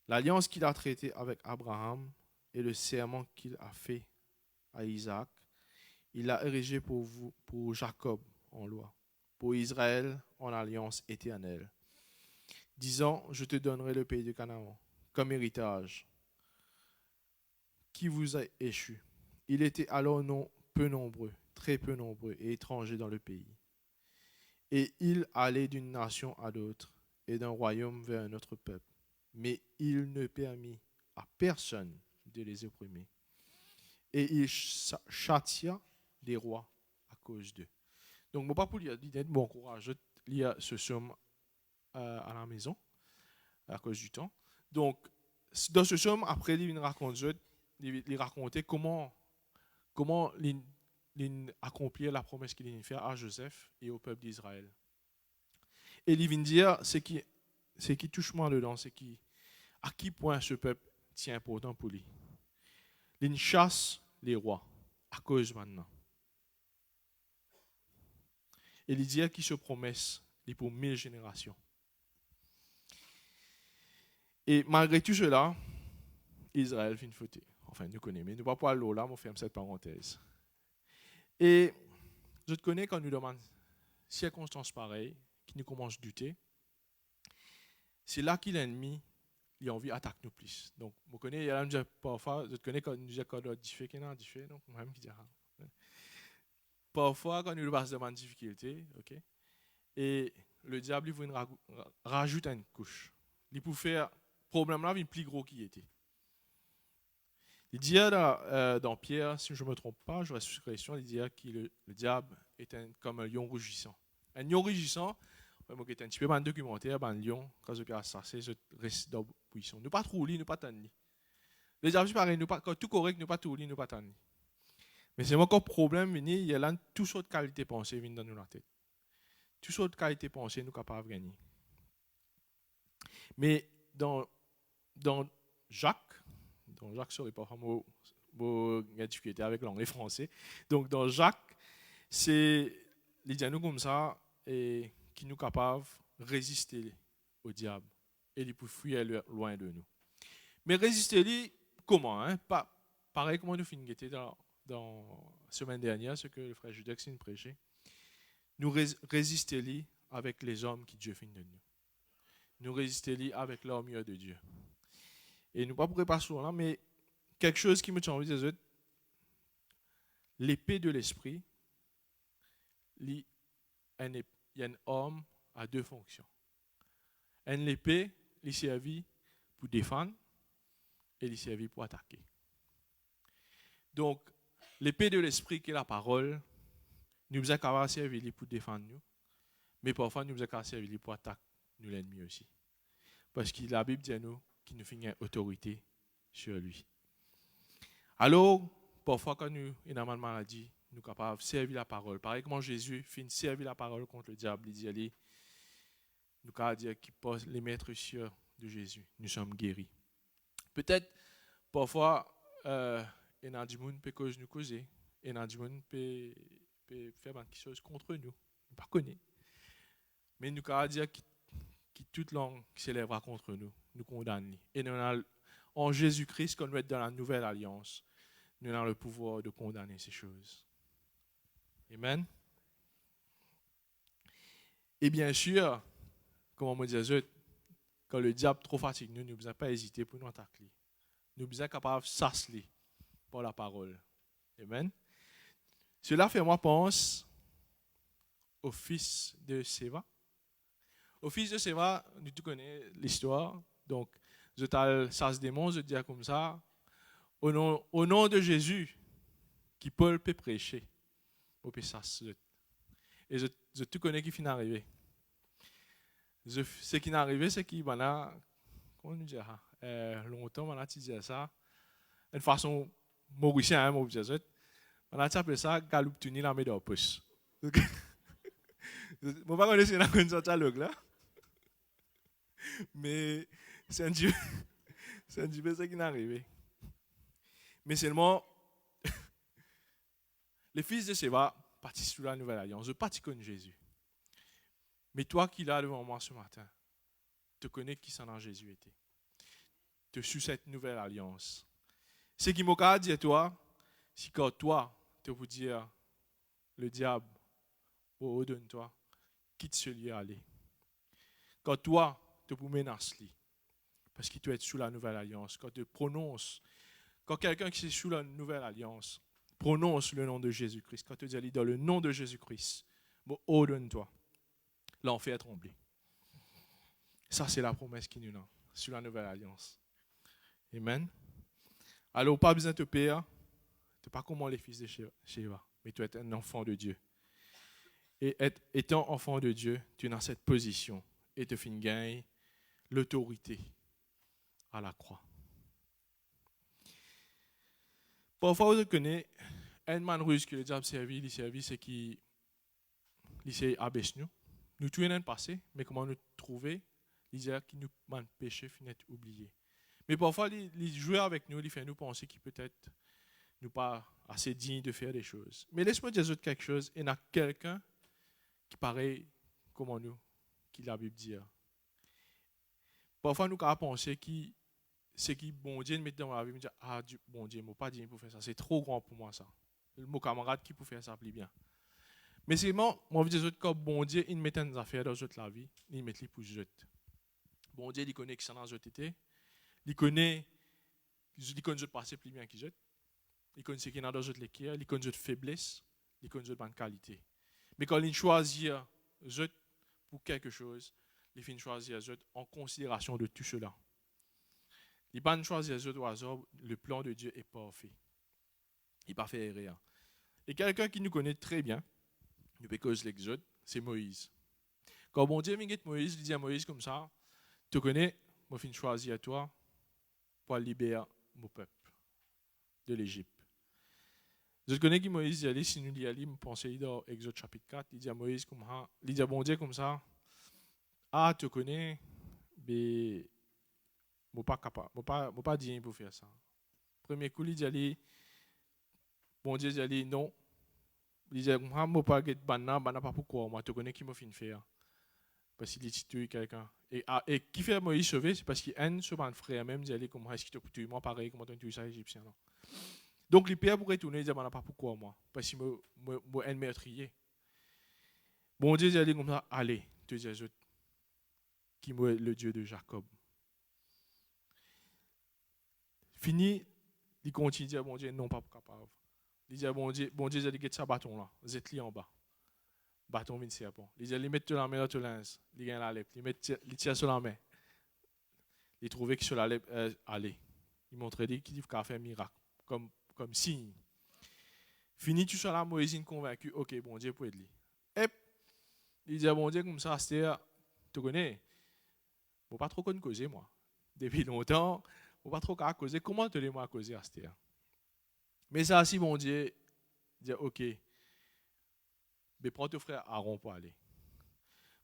L'alliance qu'il a traitée avec Abraham et le serment qu'il a fait à Isaac, il l'a érigé pour Jacob en loi, pour Israël en alliance éternelle, disant, je te donnerai le pays de Canaan comme héritage qui vous a échu. Il était alors peu nombreux, très peu nombreux et étrangers dans le pays. Et il allait d'une nation à l'autre et d'un royaume vers un autre peuple. Mais il ne permit à personne de les opprimer. Et il châtia des rois à cause d'eux. Donc, mon papa lui a dit d'être bon courage. Je lis ce psaume à la maison à cause du temps. Donc, dans ce psaume, après, il racontait comment il accomplir la promesse qu'il a faite à Joseph et au peuple d'Israël. Et il vient dire, ce qui touche moi dedans, c'est à qui point ce peuple tient important pour lui. Il chasse les rois à cause maintenant. Et il dit qu'il se promesse pour 1000 générations. Et malgré tout cela, Israël fait une faute. Enfin, nous connaissons, mais nous ne pouvons pas aller là, mais on ferme cette parenthèse. Et je te connais quand nous demandons circonstances pareilles, qui nous commencent à douter, c'est là qu'il l'ennemi il a envie d'attaquer nous plus. Donc, je connais, il y a même parfois, je te connais quand nous disons qu'on a différé, qu'il y a différé, donc moi-même qui dis parfois, quand nous passons devant une difficulté, ok, et le diable, il veut rajouter une couche. Il peut faire le problème là, il est plus gros qu'il était. Il dit dans Pierre, si je ne me trompe pas, je reste sur question, il dit que le diable est comme un lion rugissant. Un lion rugissant, moi qui est un petit peu dans le documentaire, un lion, quand je regarde ça, c'est reste dans la position. Nous pas trop lire, nous pas tant lire. Les diables, c'est pareil, nous pas tout correct, nous pas tout lire, nous pas tant lire. Mais c'est encore problème, il y a là toutes sortes de qualités pensées viennent dans notre tête. Toutes sortes de qualités pensées, nous capables de gagner. Mais dans Jacques, serait pas vraiment difficulté avec l'anglais français. Donc dans Jacques, c'est les dialogues comme ça et qui nous capables de résister au diable et de fuir loin de nous. Mais résister comment pas pareil comme nous finissons dans la semaine dernière, ce que le frère Judex prêchait. Nous résister avec les hommes qui Dieu fait de nous. Nous résister avec l'armure de Dieu. Et nous ne pourrons pas souvent là, mais quelque chose qui me tient envie de dire, l'épée de l'esprit, il y a un homme à deux fonctions. Une épée, il servi pour défendre et il servi pour attaquer. Donc, l'épée de l'esprit qui est la parole, nous avons qu'à servir pour défendre nous, mais parfois nous avons qu'à servir pour attaquer nous l'ennemi aussi. Parce que la Bible dit à nous qu'il nous fait une autorité sur lui. Alors, parfois quand nous avons une maladie, nous sommes capables de servir la parole. Pareil comme Jésus finit servir la parole contre le diable, il dit allez, nous sommes dire qu'il pose les maîtres sur de Jésus. Nous sommes guéris. Peut-être, parfois, il y a des gens qui peuvent nous causer, il y a des gens qui peuvent faire quelque chose contre nous. pas connaît. Mais nous avons dire que toute langue qui s'élèvera contre nous, nous condamne. Et nous avons, en Jésus-Christ, quand nous sommes dans la nouvelle alliance, nous avons le pouvoir de condamner ces choses. Amen. Et bien sûr, comme on me disait, quand le diable trop fatigue nous, nous ne devons pas hésiter pour nous attaquer. Nous devons être capables de s'asseoir par la parole. Amen. Cela fait moi pense au fils de Séva. Au fils de Séva, nous tous connaissons l'histoire. Donc, ça se démontre, je dis comme ça, au nom de Jésus, qui Paul peut prêcher. Et je tout connais qui finit arrivé. Ce qui est arrivé, c'est qu'il comment nous dire, longtemps, on a dit ça, une façon mauricienne, on a appelé ça Galoup-Tuni la médaille pouce. Je ne sais pas si on a connu ça là. Mais c'est un Dieu ce qui est arrivé. Mais seulement, les fils de Séva participent sous la nouvelle alliance. Je ne pas connais Jésus. Mais toi qui es là devant moi ce matin, tu connais qui s'en a Jésus était. Tu suis cette nouvelle alliance. Ce qui m'a dit à toi, c'est quand toi, tu peux dire, le diable, oh, donne-toi, quitte ce lieu à aller. Quand toi, tu peux menacer, parce que tu es sous la nouvelle alliance, quand tu prononces, quand quelqu'un qui est sous la nouvelle alliance prononce le nom de Jésus-Christ, quand tu dis dans le nom de Jésus-Christ, bon, oh, donne-toi, l'enfer trembler. Ça, c'est la promesse qui nous donne sur la nouvelle alliance. Amen. Alors, pas besoin de te payer. Tu n'es pas comme les fils de Sheva, mais tu es un enfant de Dieu. Et étant enfant de Dieu, tu es dans cette position et tu finis gagner l'autorité à la croix. Parfois, vous connaissez un man russe que le diable servi, c'est qu'il s'est abaissé nous. Nous tout est passé, mais comment nous trouver, il dit que nous man péché finit oublié. Mais parfois, il joue avec nous, il fait nous penser qu'il peut-être nous pas assez digne de faire des choses. Mais laisse-moi dire quelque chose. Il y a quelqu'un qui paraît comme nous, qui la Bible dit. Parfois, nous avons pensé que ce qui bon Dieu nous met dans la Bible, dit ah bon Dieu, moi pas digne pour faire ça, c'est trop grand pour moi ça. Mon camarade qui peut faire ça plus bien. Mais c'est moi je dis que bon Dieu, il met des affaires dans la vie, il met les pour jeter. Bon Dieu, il connaît qui ça dans été. Il connaît je passer plus bien qu'il jette. Il connaît ce qu'il y a dans les cœurs, il connaît notre faiblesse, il connaît notre bonne qualité. Mais quand il choisit jette pour quelque chose, il fait choisir jette en considération de tout cela. Il ne choisir jette au hasard, le plan de Dieu est parfait. Il n'a pas fait rien. Et quelqu'un qui nous connaît très bien, depuis que je l'exode, c'est Moïse. Quand bon Dieu m'inquiète Moïse, il dit à Moïse comme ça, tu connais, moi je choisis à toi pour libérer mon peuple de l'Égypte. Je connais qui Moïse dit, si nous lisons, nous pensons dans Exode chapitre 4, il dit à Moïse comme ça, il dit à bon Dieu comme ça, ah tu connais, mais je ne suis pas capable, je ne pas dire pour faire ça. Premier coup, il dit, bon Dieu dit, non. Il dit, je ne pas pas pourquoi, moi, tu connais qui m'a fait faire. Parce qu'il dit, tu es quelqu'un. Et qui fait Moïse sauver, c'est parce qu'il aime ce frère même, il dit, comment est-ce que tu es moi pareil, comment tu es ça, égyptien. Non? Donc, les pères pourraient tourner, il dit, pas pourquoi moi, parce qu'il m'a aime meurtrier. Bon Dieu dit, comme ça, allez, tu dis, qui est le Dieu de Jacob. Fini, il continue, dit, bon Dieu, non, pas capable. Il dit, bon Dieu, il dit, ça bâton là, vous êtes en bas. Bâton vient serpent. Il dit, il met la main dans le linge, il gagne la lèvre, il tire sur la main. Il trouvait que sur la lèvre, allez. Il montrait qu'il a fait un miracle, comme signe. Fini tout ça là, Moïse est convaincu, ok, bon Dieu peut aider. Et il dit, bon Dieu, comme ça, Astère, tu connais, je ne pas trop causer moi. Depuis longtemps, je ne pas trop causer. Comment te les-moi causer, Astère? Mais ça, si mon Dieu dit, ok, mais prends ton frère Aaron pour aller.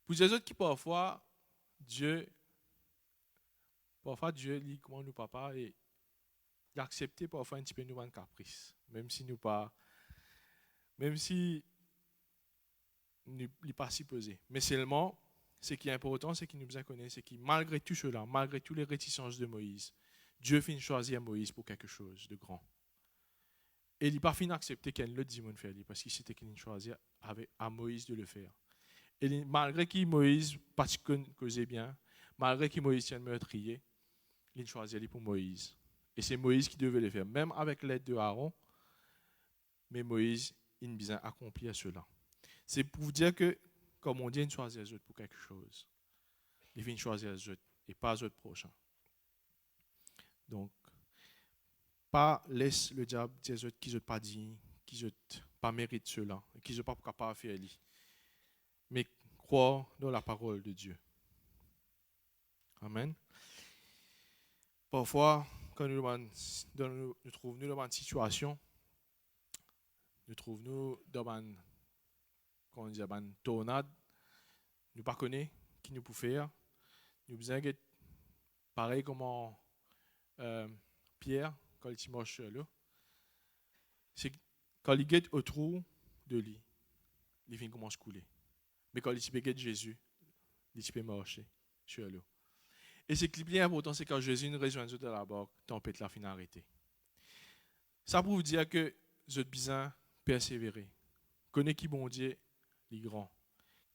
Pour les autres qui parfois, Dieu lit comment nous papa et il accepte parfois un petit peu nous un caprice, même si n'est pas si pesé. Mais seulement, ce qui est important, c'est qu'il nous a connaît, c'est que malgré tout cela, malgré toutes les réticences de Moïse, Dieu finit choisir Moïse pour quelque chose de grand. Et il n'a pas fini d'accepter qu'elle le dise, parce qu'il s'était qu'il choisir à Moïse de le faire. Et malgré que Moïse, parce que causait bien, malgré que Moïse tienne meurtrier, il choisit pour Moïse. Et c'est Moïse qui devait le faire, même avec l'aide de Aaron. Mais Moïse, il vient accomplir cela. C'est pour vous dire que, comme on dit, il choisit les autres pour quelque chose. Il vient choisir les autres et pas les autres prochains. Donc, pas laisse le diable dire les autres qui ne sont pas dignes, qui ne pas méritent cela, qui ne sont pas capables de faire. Mais croire dans la parole de Dieu. Amen. Parfois, quand nous trouvons dans une situation, nous trouvons dans une tornade, nous ne connaissons pas qui nous peut faire. Nous besoin d'être pareil comme Pierre, quand il marche sur l'eau. C'est quand il est au trou de lui, il commence à couler. Mais quand il est Jésus, il peut marcher sur l'eau. Et ce qui est bien important, c'est quand Jésus nous rejoint de la barque, tempête la fin arrêtée. Ça pour vous dire que vous êtes besoin persévérer. Connaissez qui bon Dieu, les grands.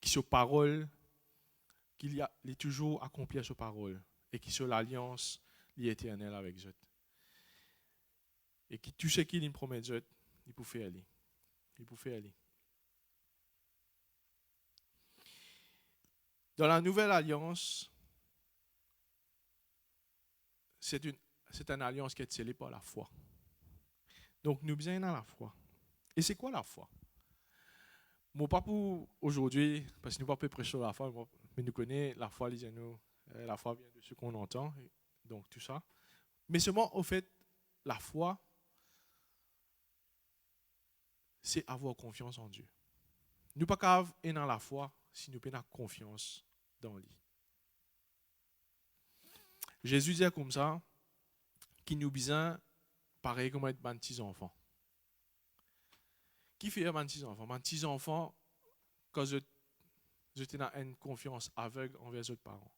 Qui sur parole, qu'il est toujours accompli sur parole. Et qui sur l'alliance, l'éternel avec eux. Et qui tout ce qu'il promet eux, il peut faire aller. Il peut faire aller. Dans la nouvelle alliance, c'est une alliance qui est scellée par la foi. Donc, nous sommes dans la foi. Et c'est quoi la foi? Moi, pas pour aujourd'hui, parce que nous ne pouvons pas prêcher sur la foi, mais nous connaissons la foi, la foi vient de ce qu'on entend, donc tout ça. Mais seulement, au fait, la foi, c'est avoir confiance en Dieu. Nous ne pouvons pas être dans la foi si nous n'avons pas confiance dans lui. Jésus dit comme ça, qu'il nous besoin pareil comme être des petits enfants. Qui fait des petits enfants? Des petits enfants, quand je suis dans une confiance aveugle envers les autres parents.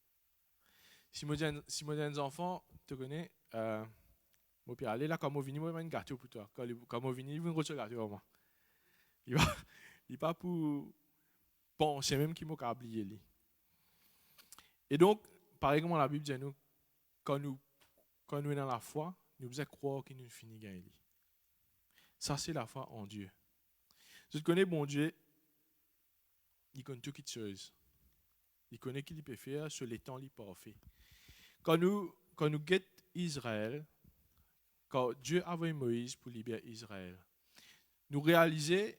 Si je dis des enfants, tu connais, je peux aller là, quand je viens, je vais un gâteau pour toi. Quand je viens, je vais un gâteau pour moi. Il n'est pas pour penser même qu'il m'a oublié. Et donc, pareil comme la Bible dit, nous, quand nous sommes dans la foi, nous devons croire qu'il nous finit gagner. Ça, c'est la foi en Dieu. Je connais bon Dieu, il connaît toutes les choses. Il connaît qu'il peut faire sur les temps les parfaits. Quand nous guettons Israël, quand Dieu a envoyé Moïse pour libérer Israël, nous réalisons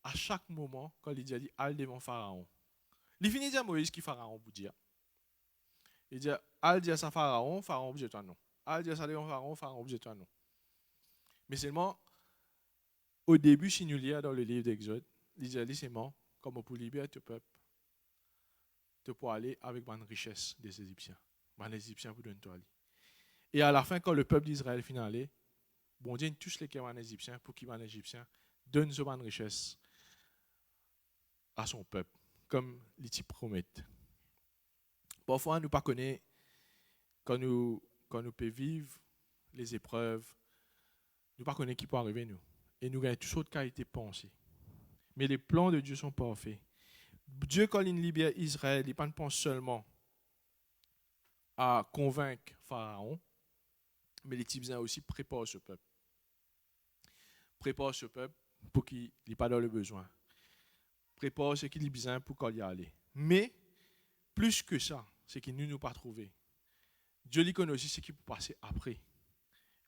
à chaque moment, quand il dit allez devant Pharaon. Il finit de dire Moïse qui Pharaon pour dire. Il dit allez dire ça Pharaon, Pharaon pour dire toi non. Allez dire ça devant Pharaon, Pharaon pour dire toi non. Mais seulement, au début, si nous lisons dans le livre d'Exode, il dit seulement, comme pour libérer ton peuple, tu peux aller avec une richesse des Égyptiens. Les Égyptiens pour donner toi. Et à la fin, quand le peuple d'Israël finit aller, bon Dieu touche les cœurs des Égyptiens pour qu'ils les Égyptiens donnent cette richesse à son peuple, comme les types promettent. Parfois, nous ne connaissons pas quand nous pouvons vivre les épreuves, nous ne connaissons pas qui peut arriver nous. Et nous gagnons toutes sortes de qualités de pensée. Mais les plans de Dieu sont parfaits. Dieu, quand il libère Israël, il ne pense seulement à convaincre Pharaon, mais les types aussi préparent ce peuple. Prépare ce peuple pour qu'il n'ait pas dans le besoin. Prépare ce qu'il a besoin pour qu'il y aille. Mais, plus que ça, c'est qu'il ne nous pas trouvé. Dieu lui connaît aussi ce qui peut passer après.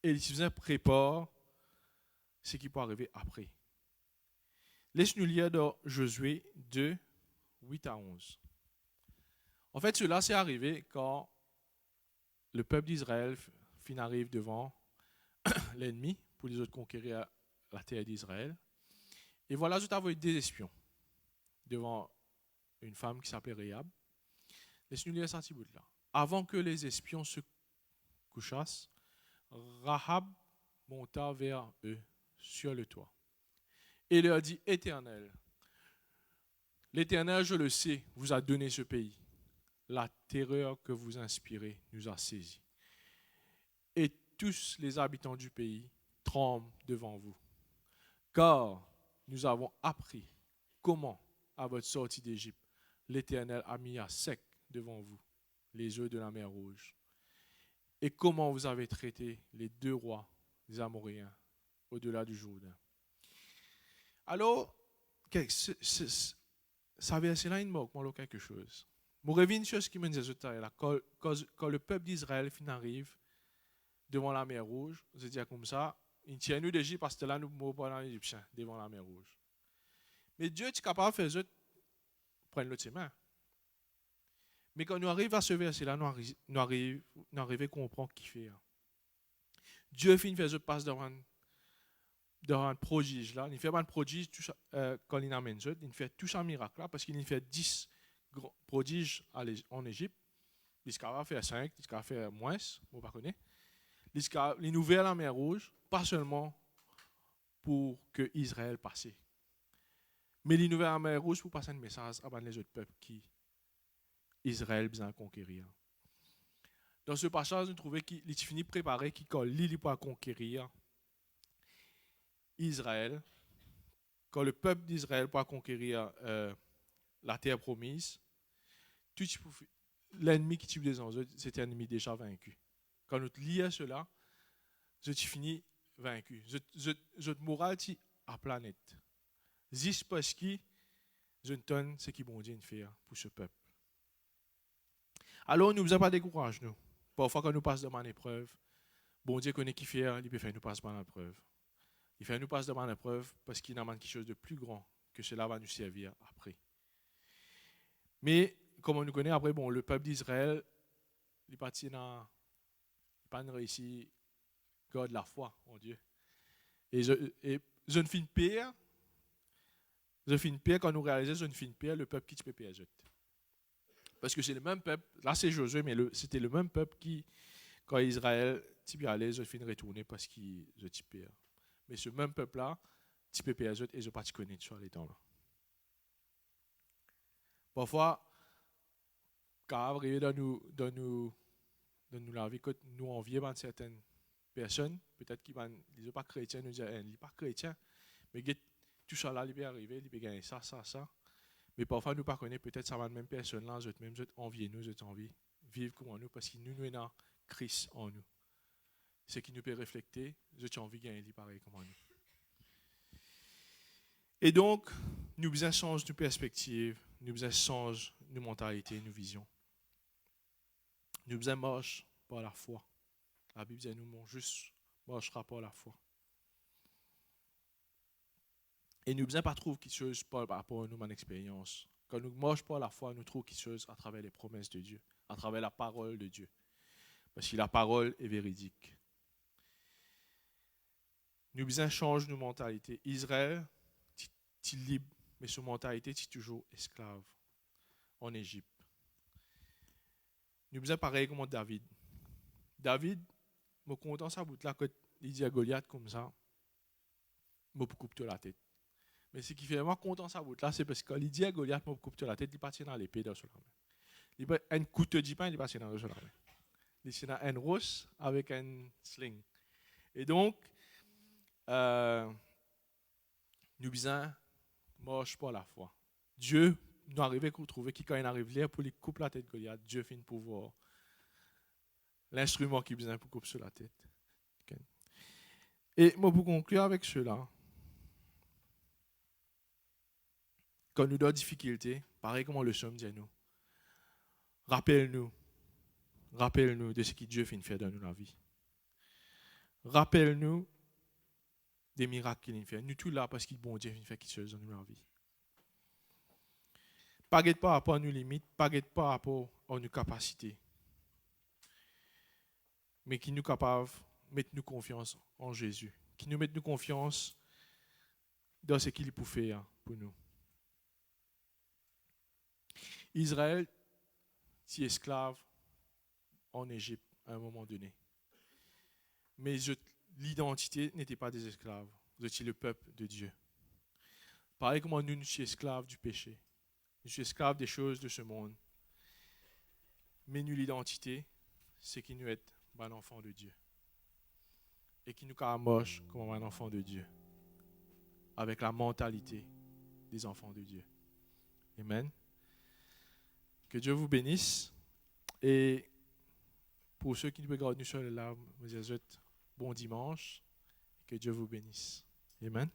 Et les types préparent ce qui peut arriver après. Laisse-nous lire dans Josué 2, 8 à 11. En fait, cela s'est arrivé quand le peuple d'Israël arrive devant l'ennemi pour les autres conquérir la terre d'Israël. Et voilà, je t'ai envoyé des espions devant une femme qui s'appelait Rahab. Laisse-nous lire ça petit bout là. Avant que les espions se couchassent, Rahab monta vers eux sur le toit et leur dit: Éternel, L'Éternel, je le sais, vous a donné ce pays. La terreur que vous inspirez nous a saisis. Et tous les habitants du pays tremblent devant vous. Car nous avons appris comment, à votre sortie d'Égypte, l'Éternel a mis à sec devant vous les eaux de la mer Rouge. Et comment vous avez traité les 2 rois des Amoréens au-delà du Jourdain. Alors, ça verset-là, il manque quelque chose. Je reviens sur ce qui me disait tout à l'heure. Quand le peuple d'Israël arrive devant la mer Rouge, je dis comme ça, il tient nous d'Égypte parce que là, nous ne pouvons pas les Égyptiens devant la mer Rouge. Mais Dieu est capable de faire prendre l'autre chemin. Mais quand nous arrivons à ce verset-là, nous arrivons à comprendre qui fait. Dieu finit de faire passe devant un prodige là. Il fait un prodige quand il amène il fait tout ça miracle là parce qu'il fait 10 prodiges en Égypte. Il va faire 5, il va faire moins, vous ne connaissez pas. Il ouvre la mer Rouge, pas seulement pour que Israël passe, mais il ouvre la mer Rouge pour passer un message à les autres peuples qui Israël besoin conquérir. Dans ce passage, nous trouvons qu'il finit de préparer qui quand il pour conquérir Israël, quand le peuple d'Israël pour conquérir la terre promise, l'ennemi qui tue des anges, c'était un ennemi déjà vaincu. Quand nous lisons cela, je finis vaincu. Je moral à planète. Juste parce que je ne donne ce qu'il bon Dieu fait pour ce peuple. Alors, nous ne sommes pas découragés, nous. Parfois, quand nous passons devant une épreuve, bon Dieu connaît qui fait, il peut faire nous passer devant l'épreuve. Il fait nous passer devant l'épreuve parce qu'il y a quelque chose de plus grand que cela va nous servir après. Mais, comme on nous connaît, après, le peuple d'Israël, il n'est pas réussi à garder la foi en Dieu. Et je ne finis pire. Je finis pire quand nous réalisons, je ne finis pire le peuple qui te peut perdre. Parce que c'est le même peuple, là c'est Josué, mais c'était le même peuple qui, quand Israël t'y allait, je finis retourner parce qu'il je t'y perds. Mais ce même peuple-là, t'y peux perdre et je ne pas te connaître sur les temps-là. Parfois, quand arrive dans nous la vie, quand nous envions certaines personnes, peut-être qu'ils ne sont pas chrétiens, nous disent, ils ne sont pas chrétiens, mais tout ça là, il peut arriver, il peut gagner ça. Mais parfois, nous ne connaissons pas peut-être ça va même personne là, même envie nous, envie vivre comme nous, parce que nous avons Christ en nous. Ce qui nous peut refléter, j'ai envie de gagner pareil comme nous. Et donc, nous besoin changer de perspective, nous besoin changer de mentalité, de vision. Nous besoin marcher par la foi. La Bible dit nous juste marchera par la foi. Et nous ne besoin pas trouver quelque chose par rapport à nous, mon expérience. Quand nous marchons par la foi, nous trouvons quelque chose à travers les promesses de Dieu, à travers la parole de Dieu. Parce que la parole est véridique. Nous besoin changer nos mentalités. Israël, tu es libre, mais son mentalité, tu es toujours esclave en Égypte. Nous besoin pareil comme David. David, me content sa bout là, quand il dit à Goliath comme ça, me coupe la tête. Mais ce qui fait vraiment content sa bout là, c'est parce que quand il dit à Goliath, me coupe la tête, il passe dans l'épée dans son arme. Il prend un couteau de pain, il passe dans son arme. Il est dans un roche avec un sling. Et donc, nous besoin marche par la foi. Dieu nous arrive à trouver qui quand il arrive là pour lui couper la tête de Goliath, Dieu fait un pouvoir. L'instrument qui besoin pour couper sur la tête. Okay. Et moi pour conclure avec cela, quand nous avons des difficultés, pareil comme le somme dit à nous, rappelle-nous de ce que Dieu fait faire dans notre vie. Rappelle-nous des miracles qu'il fait. Nous tous là parce qu'il bon Dieu fait quelque chose dans notre vie. Pas par rapport à nos limites, pas par rapport à nos capacités, mais qui nous capable de mettre nous confiance en Jésus, qui nous mette nous confiance dans ce qu'il peut faire pour nous. Israël est esclave en Égypte à un moment donné. Mais l'identité n'était pas des esclaves. Vous étiez le peuple de Dieu. Pareil comme nous sommes esclaves du péché. Nous sommes esclaves des choses de ce monde. Mais nous, l'identité, c'est qu'il nous est un enfant de Dieu. Et qui nous camoche comme un enfant de Dieu. Avec la mentalité des enfants de Dieu. Amen. Que Dieu vous bénisse. Et pour ceux qui nous regardent, nous sommes là, bon dimanche. Que Dieu vous bénisse. Amen.